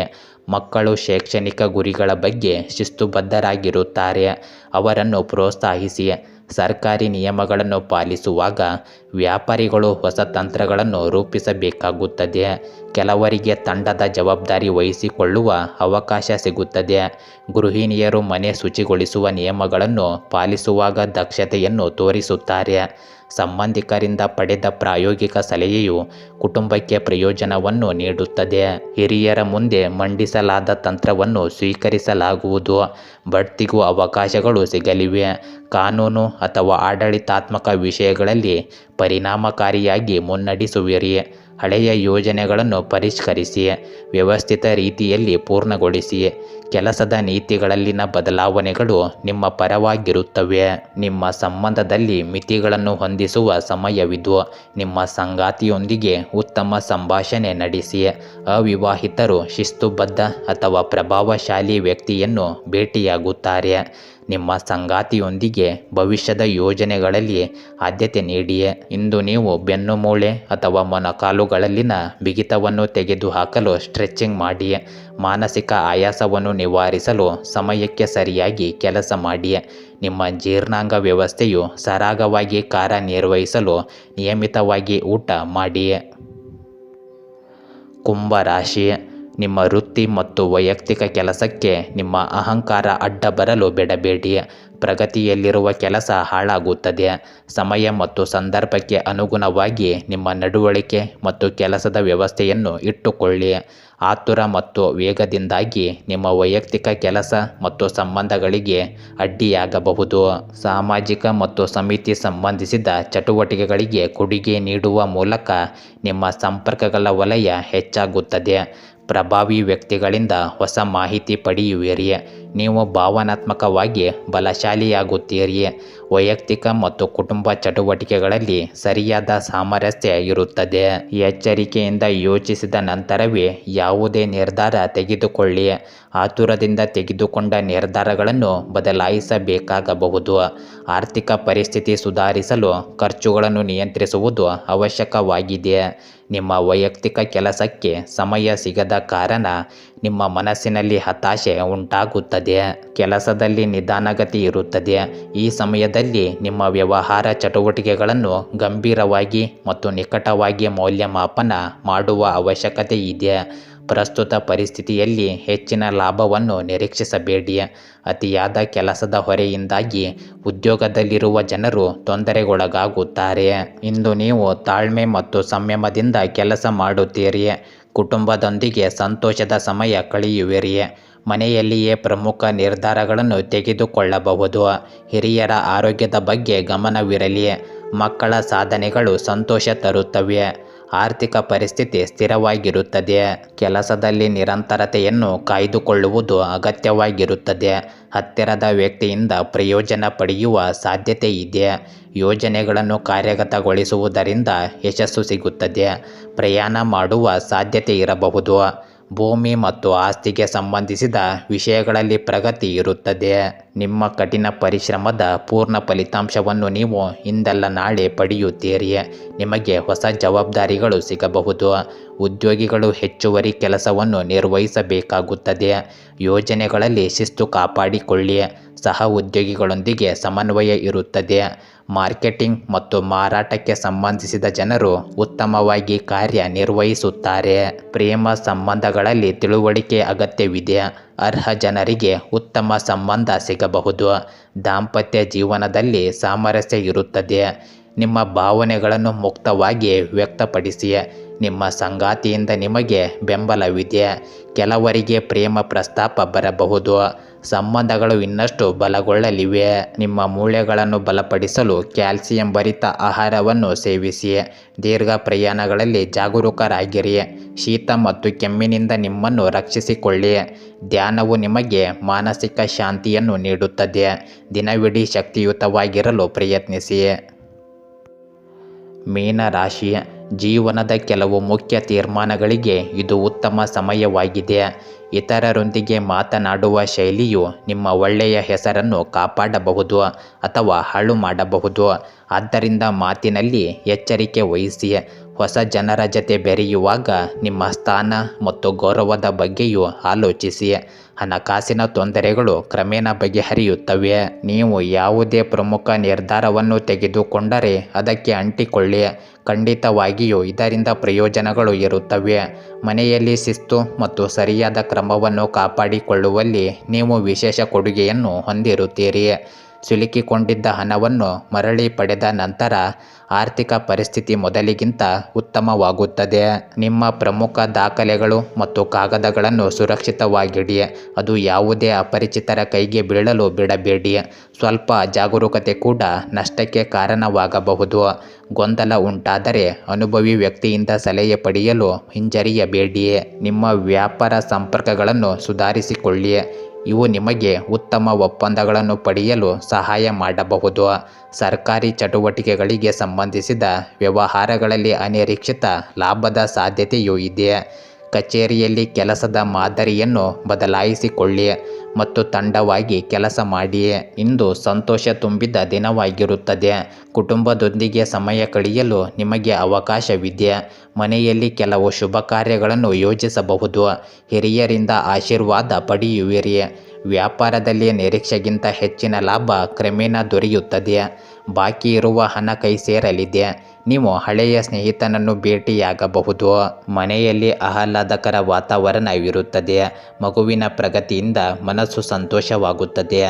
ಮಕ್ಕಳು ಶೈಕ್ಷಣಿಕ ಗುರಿಗಳ ಬಗ್ಗೆ ಶಿಸ್ತುಬದ್ಧರಾಗಿರುತ್ತಾರೆ. ಅವರನ್ನು ಪ್ರೋತ್ಸಾಹಿಸಿ. ಸರ್ಕಾರಿ ನಿಯಮಗಳನ್ನು ಪಾಲಿಸುವಾಗ ವ್ಯಾಪಾರಿಗಳು ಹೊಸ ತಂತ್ರಗಳನ್ನು ರೂಪಿಸಬೇಕಾಗುತ್ತದೆ. ಕೆಲವರಿಗೆ ತಂಡದ ಜವಾಬ್ದಾರಿ ವಹಿಸಿಕೊಳ್ಳುವ ಅವಕಾಶ ಸಿಗುತ್ತದೆ. ಗೃಹಿಣಿಯರು ಮನೆ ಶುಚಿಗೊಳಿಸುವ ನಿಯಮಗಳನ್ನು ಪಾಲಿಸುವಾಗ ದಕ್ಷತೆಯನ್ನು ತೋರಿಸುತ್ತಾರೆ. ಸಂಬಂಧಿಕರಿಂದ ಪಡೆದ ಪ್ರಾಯೋಗಿಕ ಸಲಹೆಯು ಕುಟುಂಬಕ್ಕೆ ಪ್ರಯೋಜನವನ್ನು ನೀಡುತ್ತದೆ. ಹಿರಿಯರ ಮುಂದೆ ಮಂಡಿಸಲಾದ ತಂತ್ರವನ್ನು ಸ್ವೀಕರಿಸಲಾಗುವುದು. ಬಡ್ತಿಗೂ ಅವಕಾಶಗಳು ಸಿಗಲಿವೆ. ಕಾನೂನು ಅಥವಾ ಆಡಳಿತಾತ್ಮಕ ವಿಷಯಗಳಲ್ಲಿ ಪರಿಣಾಮಕಾರಿಯಾಗಿ ಮುನ್ನಡೆಸುವಿರಿ. ಹಳೆಯ ಯೋಜನೆಗಳನ್ನು ಪರಿಷ್ಕರಿಸಿ ವ್ಯವಸ್ಥಿತ ರೀತಿಯಲ್ಲಿ ಪೂರ್ಣಗೊಳಿಸಿ. ಕೆಲಸದ ನೀತಿಗಳಲ್ಲಿನ ಬದಲಾವಣೆಗಳು ನಿಮ್ಮ ಪರವಾಗಿರುತ್ತವೆ. ನಿಮ್ಮ ಸಂಬಂಧದಲ್ಲಿ ಮಿತಿಗಳನ್ನು ಹೊಂದಿಸುವ ಸಮಯವಿದು. ನಿಮ್ಮ ಸಂಗಾತಿಯೊಂದಿಗೆ ಉತ್ತಮ ಸಂಭಾಷಣೆ ನಡೆಸಿ. ಅವಿವಾಹಿತರು ಶಿಸ್ತುಬದ್ಧ ಅಥವಾ ಪ್ರಭಾವಶಾಲಿ ವ್ಯಕ್ತಿಯನ್ನು ಭೇಟಿಯಾಗುತ್ತಾರೆ. ನಿಮ್ಮ ಸಂಗಾತಿಯೊಂದಿಗೆ ಭವಿಷ್ಯದ ಯೋಜನೆಗಳಲ್ಲಿ ಆದ್ಯತೆ ನೀಡಿ. ಇಂದು ನೀವು ಬೆನ್ನು ಮೂಳೆ ಅಥವಾ ಮೊಣಕಾಲುಗಳಲ್ಲಿನ ಬಿಗಿತವನ್ನು ತೆಗೆದುಹಾಕಲು ಸ್ಟ್ರೆಚಿಂಗ್ ಮಾಡಿ. ಮಾನಸಿಕ ಆಯಾಸವನ್ನು ನಿವಾರಿಸಲು ಸಮಯಕ್ಕೆ ಸರಿಯಾಗಿ ಕೆಲಸ ಮಾಡಿ. ನಿಮ್ಮ ಜೀರ್ಣಾಂಗ ವ್ಯವಸ್ಥೆಯು ಸರಾಗವಾಗಿ ಕಾರ್ಯನಿರ್ವಹಿಸಲು ನಿಯಮಿತವಾಗಿ ಊಟ ಮಾಡಿ. ಕುಂಭ ರಾಶಿ, ನಿಮ್ಮ ವೃತ್ತಿ ಮತ್ತು ವೈಯಕ್ತಿಕ ಕೆಲಸಕ್ಕೆ ನಿಮ್ಮ ಅಹಂಕಾರ ಅಡ್ಡ ಬರಲು ಬಿಡಬೇಡಿ. ಪ್ರಗತಿಯಲ್ಲಿರುವ ಕೆಲಸ ಹಾಳಾಗುತ್ತದೆ. ಸಮಯ ಮತ್ತು ಸಂದರ್ಭಕ್ಕೆ ಅನುಗುಣವಾಗಿ ನಿಮ್ಮ ನಡವಳಿಕೆ ಮತ್ತು ಕೆಲಸದ ವ್ಯವಸ್ಥೆಯನ್ನು ಇಟ್ಟುಕೊಳ್ಳಿ. ಆತುರ ಮತ್ತು ವೇಗದಿಂದಾಗಿ ನಿಮ್ಮ ವೈಯಕ್ತಿಕ ಕೆಲಸ ಮತ್ತು ಸಂಬಂಧಗಳಿಗೆ ಅಡ್ಡಿಯಾಗಬಹುದು. ಸಾಮಾಜಿಕ ಮತ್ತು ಸಮಿತಿ ಸಂಬಂಧಿಸಿದ ಚಟುವಟಿಕೆಗಳಿಗೆ ಕೊಡುಗೆ ನೀಡುವ ಮೂಲಕ ನಿಮ್ಮ ಸಂಪರ್ಕಗಳ ವಲಯ ಹೆಚ್ಚಾಗುತ್ತದೆ. ಪ್ರಭಾವಿ ವ್ಯಕ್ತಿಗಳಿಂದ ಹೊಸ ಮಾಹಿತಿ ಪಡೆಯುವಿರಿ. ನೀವು ಭಾವನಾತ್ಮಕವಾಗಿ ಬಲಶಾಲಿಯಾಗುತ್ತೀರಿ. ವೈಯಕ್ತಿಕ ಮತ್ತು ಕುಟುಂಬ ಚಟುವಟಿಕೆಗಳಲ್ಲಿ ಸರಿಯಾದ ಸಾಮರಸ್ಯ ಇರುತ್ತದೆ. ಎಚ್ಚರಿಕೆಯಿಂದ ಯೋಚಿಸಿದ ನಂತರವೇ ಯಾವುದೇ ನಿರ್ಧಾರ ತೆಗೆದುಕೊಳ್ಳಿ. ಆತುರದಿಂದ ತೆಗೆದುಕೊಂಡ ನಿರ್ಧಾರಗಳನ್ನು ಬದಲಾಯಿಸಬೇಕಾಗಬಹುದು. ಆರ್ಥಿಕ ಪರಿಸ್ಥಿತಿ ಸುಧಾರಿಸಲು ಖರ್ಚುಗಳನ್ನು ನಿಯಂತ್ರಿಸುವುದು ಅವಶ್ಯಕವಾಗಿದೆ. ನಿಮ್ಮ ವೈಯಕ್ತಿಕ ಕೆಲಸಕ್ಕೆ ಸಮಯ ಸಿಗದ ಕಾರಣ ನಿಮ್ಮ ಮನಸ್ಸಿನಲ್ಲಿ ಹತಾಶೆ ಉಂಟಾಗುತ್ತದೆ. ಕೆಲಸದಲ್ಲಿ ನಿಧಾನಗತಿ ಇರುತ್ತದೆ. ಈ ಸಮಯದಲ್ಲಿ ನಿಮ್ಮ ವ್ಯವಹಾರ ಚಟುವಟಿಕೆಗಳನ್ನು ಗಂಭೀರವಾಗಿ ಮತ್ತು ನಿಕಟವಾಗಿ ಮೌಲ್ಯಮಾಪನ ಮಾಡುವ ಅವಶ್ಯಕತೆ ಇದೆ. ಪ್ರಸ್ತುತ ಪರಿಸ್ಥಿತಿಯಲ್ಲಿ ಹೆಚ್ಚಿನ ಲಾಭವನ್ನು ನಿರೀಕ್ಷಿಸಬೇಡಿ. ಅತಿಯಾದ ಕೆಲಸದ ಹೊರೆಯಿಂದಾಗಿ ಉದ್ಯೋಗದಲ್ಲಿರುವ ಜನರು ತೊಂದರೆಗೊಳಗಾಗುತ್ತಾರೆ. ಇಂದು ನೀವು ತಾಳ್ಮೆ ಮತ್ತು ಸಂಯಮದಿಂದ ಕೆಲಸ ಮಾಡುತ್ತೀರಿ. ಕುಟುಂಬದೊಂದಿಗೆ ಸಂತೋಷದ ಸಮಯ ಕಳೆಯುವಿರಿ. ಮನೆಯಲ್ಲಿಯೇ ಪ್ರಮುಖ ನಿರ್ಧಾರಗಳನ್ನು ತೆಗೆದುಕೊಳ್ಳಬಹುದು. ಹಿರಿಯರ ಆರೋಗ್ಯದ ಬಗ್ಗೆ ಗಮನವಿರಲಿ. ಮಕ್ಕಳ ಸಾಧನೆಗಳು ಸಂತೋಷ ತರುತ್ತವೆ. ಆರ್ಥಿಕ ಪರಿಸ್ಥಿತಿ ಸ್ಥಿರವಾಗಿರುತ್ತದೆ. ಕೆಲಸದಲ್ಲಿ ನಿರಂತರತೆಯನ್ನು ಕಾಯ್ದುಕೊಳ್ಳುವುದು ಅಗತ್ಯವಾಗಿರುತ್ತದೆ. ಹತ್ತಿರದ ವ್ಯಕ್ತಿಯಿಂದ ಪ್ರಯೋಜನ ಪಡೆಯುವ ಸಾಧ್ಯತೆ ಇದೆ. ಯೋಜನೆಗಳನ್ನು ಕಾರ್ಯಗತಗೊಳಿಸುವುದರಿಂದ ಯಶಸ್ಸು ಸಿಗುತ್ತದೆ. ಪ್ರಯಾಣ ಮಾಡುವ ಸಾಧ್ಯತೆ ಇರಬಹುದು. ಭೂಮಿ ಮತ್ತು ಆಸ್ತಿಗೆ ಸಂಬಂಧಿಸಿದ ವಿಷಯಗಳಲ್ಲಿ ಪ್ರಗತಿ ಇರುತ್ತದೆ. ನಿಮ್ಮ ಕಠಿಣ ಪರಿಶ್ರಮದ ಪೂರ್ಣ ಫಲಿತಾಂಶವನ್ನು ನೀವು ಇಂದಲ್ಲ ನಾಳೆ ಪಡೆಯುತ್ತೀರಿ. ನಿಮಗೆ ಹೊಸ ಜವಾಬ್ದಾರಿಗಳು ಸಿಗಬಹುದು. ಉದ್ಯೋಗಿಗಳು ಹೆಚ್ಚುವರಿ ಕೆಲಸವನ್ನು ನಿರ್ವಹಿಸಬೇಕಾಗುತ್ತದೆ. ಯೋಜನೆಗಳಲ್ಲಿ ಶಿಸ್ತು ಕಾಪಾಡಿಕೊಳ್ಳಿ. ಸಹ ಉದ್ಯೋಗಿಗಳೊಂದಿಗೆ ಸಮನ್ವಯ ಇರುತ್ತದೆ. ಮಾರ್ಕೆಟಿಂಗ್ ಮತ್ತು ಮಾರಾಟಕ್ಕೆ ಸಂಬಂಧಿಸಿದ ಜನರು ಉತ್ತಮವಾಗಿ ಕಾರ್ಯನಿರ್ವಹಿಸುತ್ತಾರೆ. ಪ್ರೇಮ ಸಂಬಂಧಗಳಲ್ಲಿ ತಿಳುವಳಿಕೆ ಅಗತ್ಯವಿದೆ. ಅರ್ಹ ಜನರಿಗೆ ಉತ್ತಮ ಸಂಬಂಧ ಸಿಗಬಹುದು. ದಾಂಪತ್ಯ ಜೀವನದಲ್ಲಿ ಸಾಮರಸ್ಯ ಇರುತ್ತದೆ. ನಿಮ್ಮ ಭಾವನೆಗಳನ್ನು ಮುಕ್ತವಾಗಿ ವ್ಯಕ್ತಪಡಿಸಿ. ನಿಮ್ಮ ಸಂಗಾತಿಯಿಂದ ನಿಮಗೆ ಬೆಂಬಲವಿದೆ. ಕೆಲವರಿಗೆ ಪ್ರೇಮ ಪ್ರಸ್ತಾಪ ಬರಬಹುದು. ಸಂಬಂಧಗಳು ಇನ್ನಷ್ಟು ಬಲಗೊಳ್ಳಲಿವೆ. ನಿಮ್ಮ ಮೂಳೆಗಳನ್ನು ಬಲಪಡಿಸಲು ಕ್ಯಾಲ್ಸಿಯಂ ಭರಿತ ಆಹಾರವನ್ನು ಸೇವಿಸಿ. ದೀರ್ಘ ಪ್ರಯಾಣಗಳಲ್ಲಿ ಜಾಗರೂಕರಾಗಿರಿ. ಶೀತ ಮತ್ತು ಕೆಮ್ಮಿನಿಂದ ನಿಮ್ಮನ್ನು ರಕ್ಷಿಸಿಕೊಳ್ಳಿ. ಧ್ಯಾನವು ನಿಮಗೆ ಮಾನಸಿಕ ಶಾಂತಿಯನ್ನು ನೀಡುತ್ತದೆ. ದಿನವಿಡೀ ಶಕ್ತಿಯುತವಾಗಿರಲು ಪ್ರಯತ್ನಿಸಿ. ಮೀನ ರಾಶಿ, ಜೀವನದ ಕೆಲವು ಮುಖ್ಯ ತೀರ್ಮಾನಗಳಿಗೆ ಇದು ಉತ್ತಮ ಸಮಯವಾಗಿದೆ. ಇತರರೊಂದಿಗೆ ಮಾತನಾಡುವ ಶೈಲಿಯು ನಿಮ್ಮ ಒಳ್ಳೆಯ ಹೆಸರನ್ನು ಕಾಪಾಡಬಹುದು ಅಥವಾ ಹಾಳು ಮಾಡಬಹುದು. ಆದ್ದರಿಂದ ಮಾತಿನಲ್ಲಿ ಎಚ್ಚರಿಕೆ ವಹಿಸಿ. ಹೊಸ ಜನರ ಜತೆ ಬೆರೆಯುವಾಗ ನಿಮ್ಮ ಸ್ಥಾನ ಮತ್ತು ಗೌರವದ ಬಗ್ಗೆಯೂ ಆಲೋಚಿಸಿ. ಹಣಕಾಸಿನ ತೊಂದರೆಗಳು ಕ್ರಮೇಣ ಬಗೆಹರಿಯುತ್ತವೆ. ನೀವು ಯಾವುದೇ ಪ್ರಮುಖ ನಿರ್ಧಾರವನ್ನು ತೆಗೆದುಕೊಂಡರೆ ಅದಕ್ಕೆ ಅಂಟಿಕೊಳ್ಳಿ. ಖಂಡಿತವಾಗಿಯೂ ಇದರಿಂದ ಪ್ರಯೋಜನಗಳು ಇರುತ್ತವೆ. ಮನೆಯಲ್ಲಿ ಶಿಸ್ತು ಮತ್ತು ಸರಿಯಾದ ಕ್ರಮವನ್ನು ಕಾಪಾಡಿಕೊಳ್ಳುವಲ್ಲಿ ನೀವು ವಿಶೇಷ ಕೊಡುಗೆಯನ್ನು ಹೊಂದಿರುತ್ತೀರಿ. ಸಿಲುಕಿಕೊಂಡಿದ್ದ ಹಣವನ್ನು ಮರಳಿ ಪಡೆದ ನಂತರ ಆರ್ಥಿಕ ಪರಿಸ್ಥಿತಿ ಮೊದಲಿಗಿಂತ ಉತ್ತಮವಾಗುತ್ತದೆ. ನಿಮ್ಮ ಪ್ರಮುಖ ದಾಖಲೆಗಳು ಮತ್ತು ಕಾಗದಗಳನ್ನು ಸುರಕ್ಷಿತವಾಗಿಡಿ. ಅದು ಯಾವುದೇ ಅಪರಿಚಿತರ ಕೈಗೆ ಬೀಳಲು ಬಿಡಬೇಡಿ. ಸ್ವಲ್ಪ ಜಾಗರೂಕತೆ ಕೂಡ ನಷ್ಟಕ್ಕೆ ಕಾರಣವಾಗಬಹುದು. ಗೊಂದಲ ಉಂಟಾದರೆ ಅನುಭವಿ ವ್ಯಕ್ತಿಯಿಂದ ಸಲಹೆ ಪಡೆಯಲು ಹಿಂಜರಿಯಬೇಡಿ. ನಿಮ್ಮ ವ್ಯಾಪಾರ ಸಂಪರ್ಕಗಳನ್ನು ಸುಧಾರಿಸಿಕೊಳ್ಳಿ. ಇವು ನಿಮಗೆ ಉತ್ತಮ ಒಪ್ಪಂದಗಳನ್ನು ಪಡೆಯಲು ಸಹಾಯ ಮಾಡಬಹುದು. ಸರ್ಕಾರಿ ಚಟುವಟಿಕೆಗಳಿಗೆ ಸಂಬಂಧಿಸಿದ ವ್ಯವಹಾರಗಳಲ್ಲಿ ಅನಿರೀಕ್ಷಿತ ಲಾಭದ ಸಾಧ್ಯತೆಯೂ ಇದೆ. ಕಚೇರಿಯಲ್ಲಿ ಕೆಲಸದ ಮಾದರಿಯನ್ನು ಬದಲಾಯಿಸಿಕೊಳ್ಳಿ ಮತ್ತು ತಂಡವಾಗಿ ಕೆಲಸ ಮಾಡಿ. ಇಂದು ಸಂತೋಷ ತುಂಬಿದ ದಿನವಾಗಿರುತ್ತದೆ. ಕುಟುಂಬದೊಂದಿಗೆ ಸಮಯ ಕಳೆಯಲು ನಿಮಗೆ ಅವಕಾಶವಿದೆ. ಮನೆಯಲ್ಲಿ ಕೆಲವು ಶುಭ ಕಾರ್ಯಗಳನ್ನು ಯೋಜಿಸಬಹುದು. ಹಿರಿಯರಿಂದ ಆಶೀರ್ವಾದ ಪಡೆಯುವಿರಿ. ವ್ಯಾಪಾರದಲ್ಲಿ ನಿರೀಕ್ಷೆಗಿಂತ ಹೆಚ್ಚಿನ ಲಾಭ ಕ್ರಮೇಣ ದೊರೆಯುತ್ತದೆ. ಬಾಕಿ ಇರುವ ಹಣ ಕೈ ಸೇರಲಿದೆ. ನೀವು ಹಳೆಯ ಸ್ನೇಹಿತನನ್ನು ಭೇಟಿಯಾಗಬಹುದು. ಮನೆಯಲ್ಲಿ ಆಹ್ಲಾದಕರ ವಾತಾವರಣವಿರುತ್ತದೆ. ಮಗುವಿನ ಪ್ರಗತಿಯಿಂದ ಮನಸ್ಸು ಸಂತೋಷವಾಗುತ್ತದೆ.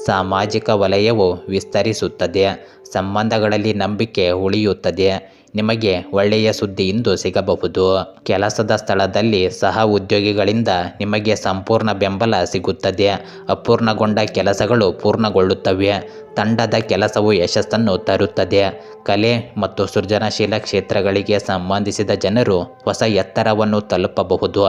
ಸಾಮಾಜಿಕ ವಲಯವು ವಿಸ್ತರಿಸುತ್ತದೆ. ಸಂಬಂಧಗಳಲ್ಲಿ ನಂಬಿಕೆ ಉಳಿಯುತ್ತದೆ. ನಿಮಗೆ ಒಳ್ಳೆಯ ಸುದ್ದಿ ಇಂದು ಸಿಗಬಹುದು. ಕೆಲಸದ ಸ್ಥಳದಲ್ಲಿ ಸಹ ಉದ್ಯೋಗಿಗಳಿಂದ ನಿಮಗೆ ಸಂಪೂರ್ಣ ಬೆಂಬಲ ಸಿಗುತ್ತದೆ. ಅಪೂರ್ಣಗೊಂಡ ಕೆಲಸಗಳು ಪೂರ್ಣಗೊಳ್ಳುತ್ತವೆ. ತಂಡದ ಕೆಲಸವು ಯಶಸ್ಸನ್ನು ತರುತ್ತದೆ. ಕಲೆ ಮತ್ತು ಸೃಜನಶೀಲ ಕ್ಷೇತ್ರಗಳಿಗೆ ಸಂಬಂಧಿಸಿದ ಜನರು ಹೊಸ ಎತ್ತರವನ್ನು ತಲುಪಬಹುದು.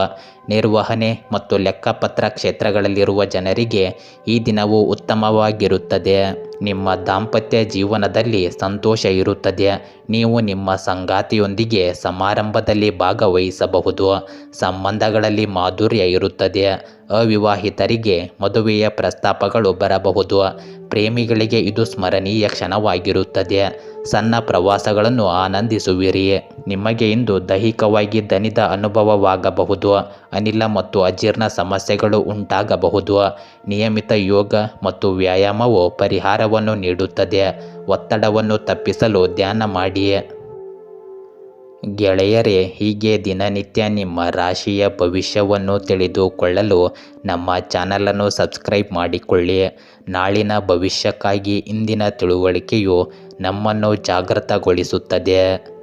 ನಿರ್ವಹಣೆ ಮತ್ತು ಲೆಕ್ಕಪತ್ರ ಕ್ಷೇತ್ರಗಳಲ್ಲಿರುವ ಜನರಿಗೆ ಈ ದಿನವು ಉತ್ತಮವಾಗಿರುತ್ತದೆ. ನಿಮ್ಮ ದಾಂಪತ್ಯ ಜೀವನದಲ್ಲಿ ಸಂತೋಷ ಇರುತ್ತದೆ. ನೀವು ನಿಮ್ಮ ಸಂಗಾತಿಯೊಂದಿಗೆ ಸಮಾರಂಭದಲ್ಲಿ ಭಾಗವಹಿಸಬಹುದು. ಸಂಬಂಧಗಳಲ್ಲಿ ಮಾಧುರ್ಯ ಇರುತ್ತದೆ. ಅವಿವಾಹಿತರಿಗೆ ಮದುವೆಯ ಪ್ರಸ್ತಾಪಗಳು ಬರಬಹುದು. ಪ್ರೇಮಿಗಳಿಗೆ ಇದು ಸ್ಮರಣೀಯ ಕ್ಷಣವಾಗಿರುತ್ತದೆ. ಸಣ್ಣ ಪ್ರವಾಸಗಳನ್ನು ಆನಂದಿಸುವಿರಿ. ನಿಮಗೆ ಇಂದು ದೈಹಿಕವಾಗಿ ದಣಿದ ಅನುಭವವಾಗಬಹುದು. ಅನಿಲ ಮತ್ತು ಅಜೀರ್ಣ ಸಮಸ್ಯೆಗಳು ಉಂಟಾಗಬಹುದು. ನಿಯಮಿತ ಯೋಗ ಮತ್ತು ವ್ಯಾಯಾಮವು ಪರಿಹಾರವನ್ನು ನೀಡುತ್ತದೆ. ಒತ್ತಡವನ್ನು ತಪ್ಪಿಸಲು ಧ್ಯಾನ ಮಾಡಿ. ಗೆಳೆಯರೇ, ಹೀಗೆ ದಿನನಿತ್ಯ ನಿಮ್ಮ ರಾಶಿಯ ಭವಿಷ್ಯವನ್ನು ತಿಳಿದುಕೊಳ್ಳಲು ನಮ್ಮ ಚಾನಲನ್ನು ಸಬ್ಸ್ಕ್ರೈಬ್ ಮಾಡಿಕೊಳ್ಳಿ. ನಾಳಿನ ಭವಿಷ್ಯಕ್ಕಾಗಿ ಇಂದಿನ ತಿಳುವಳಿಕೆಯು ನಮ್ಮನ್ನು ಜಾಗೃತಗೊಳಿಸುತ್ತದೆ.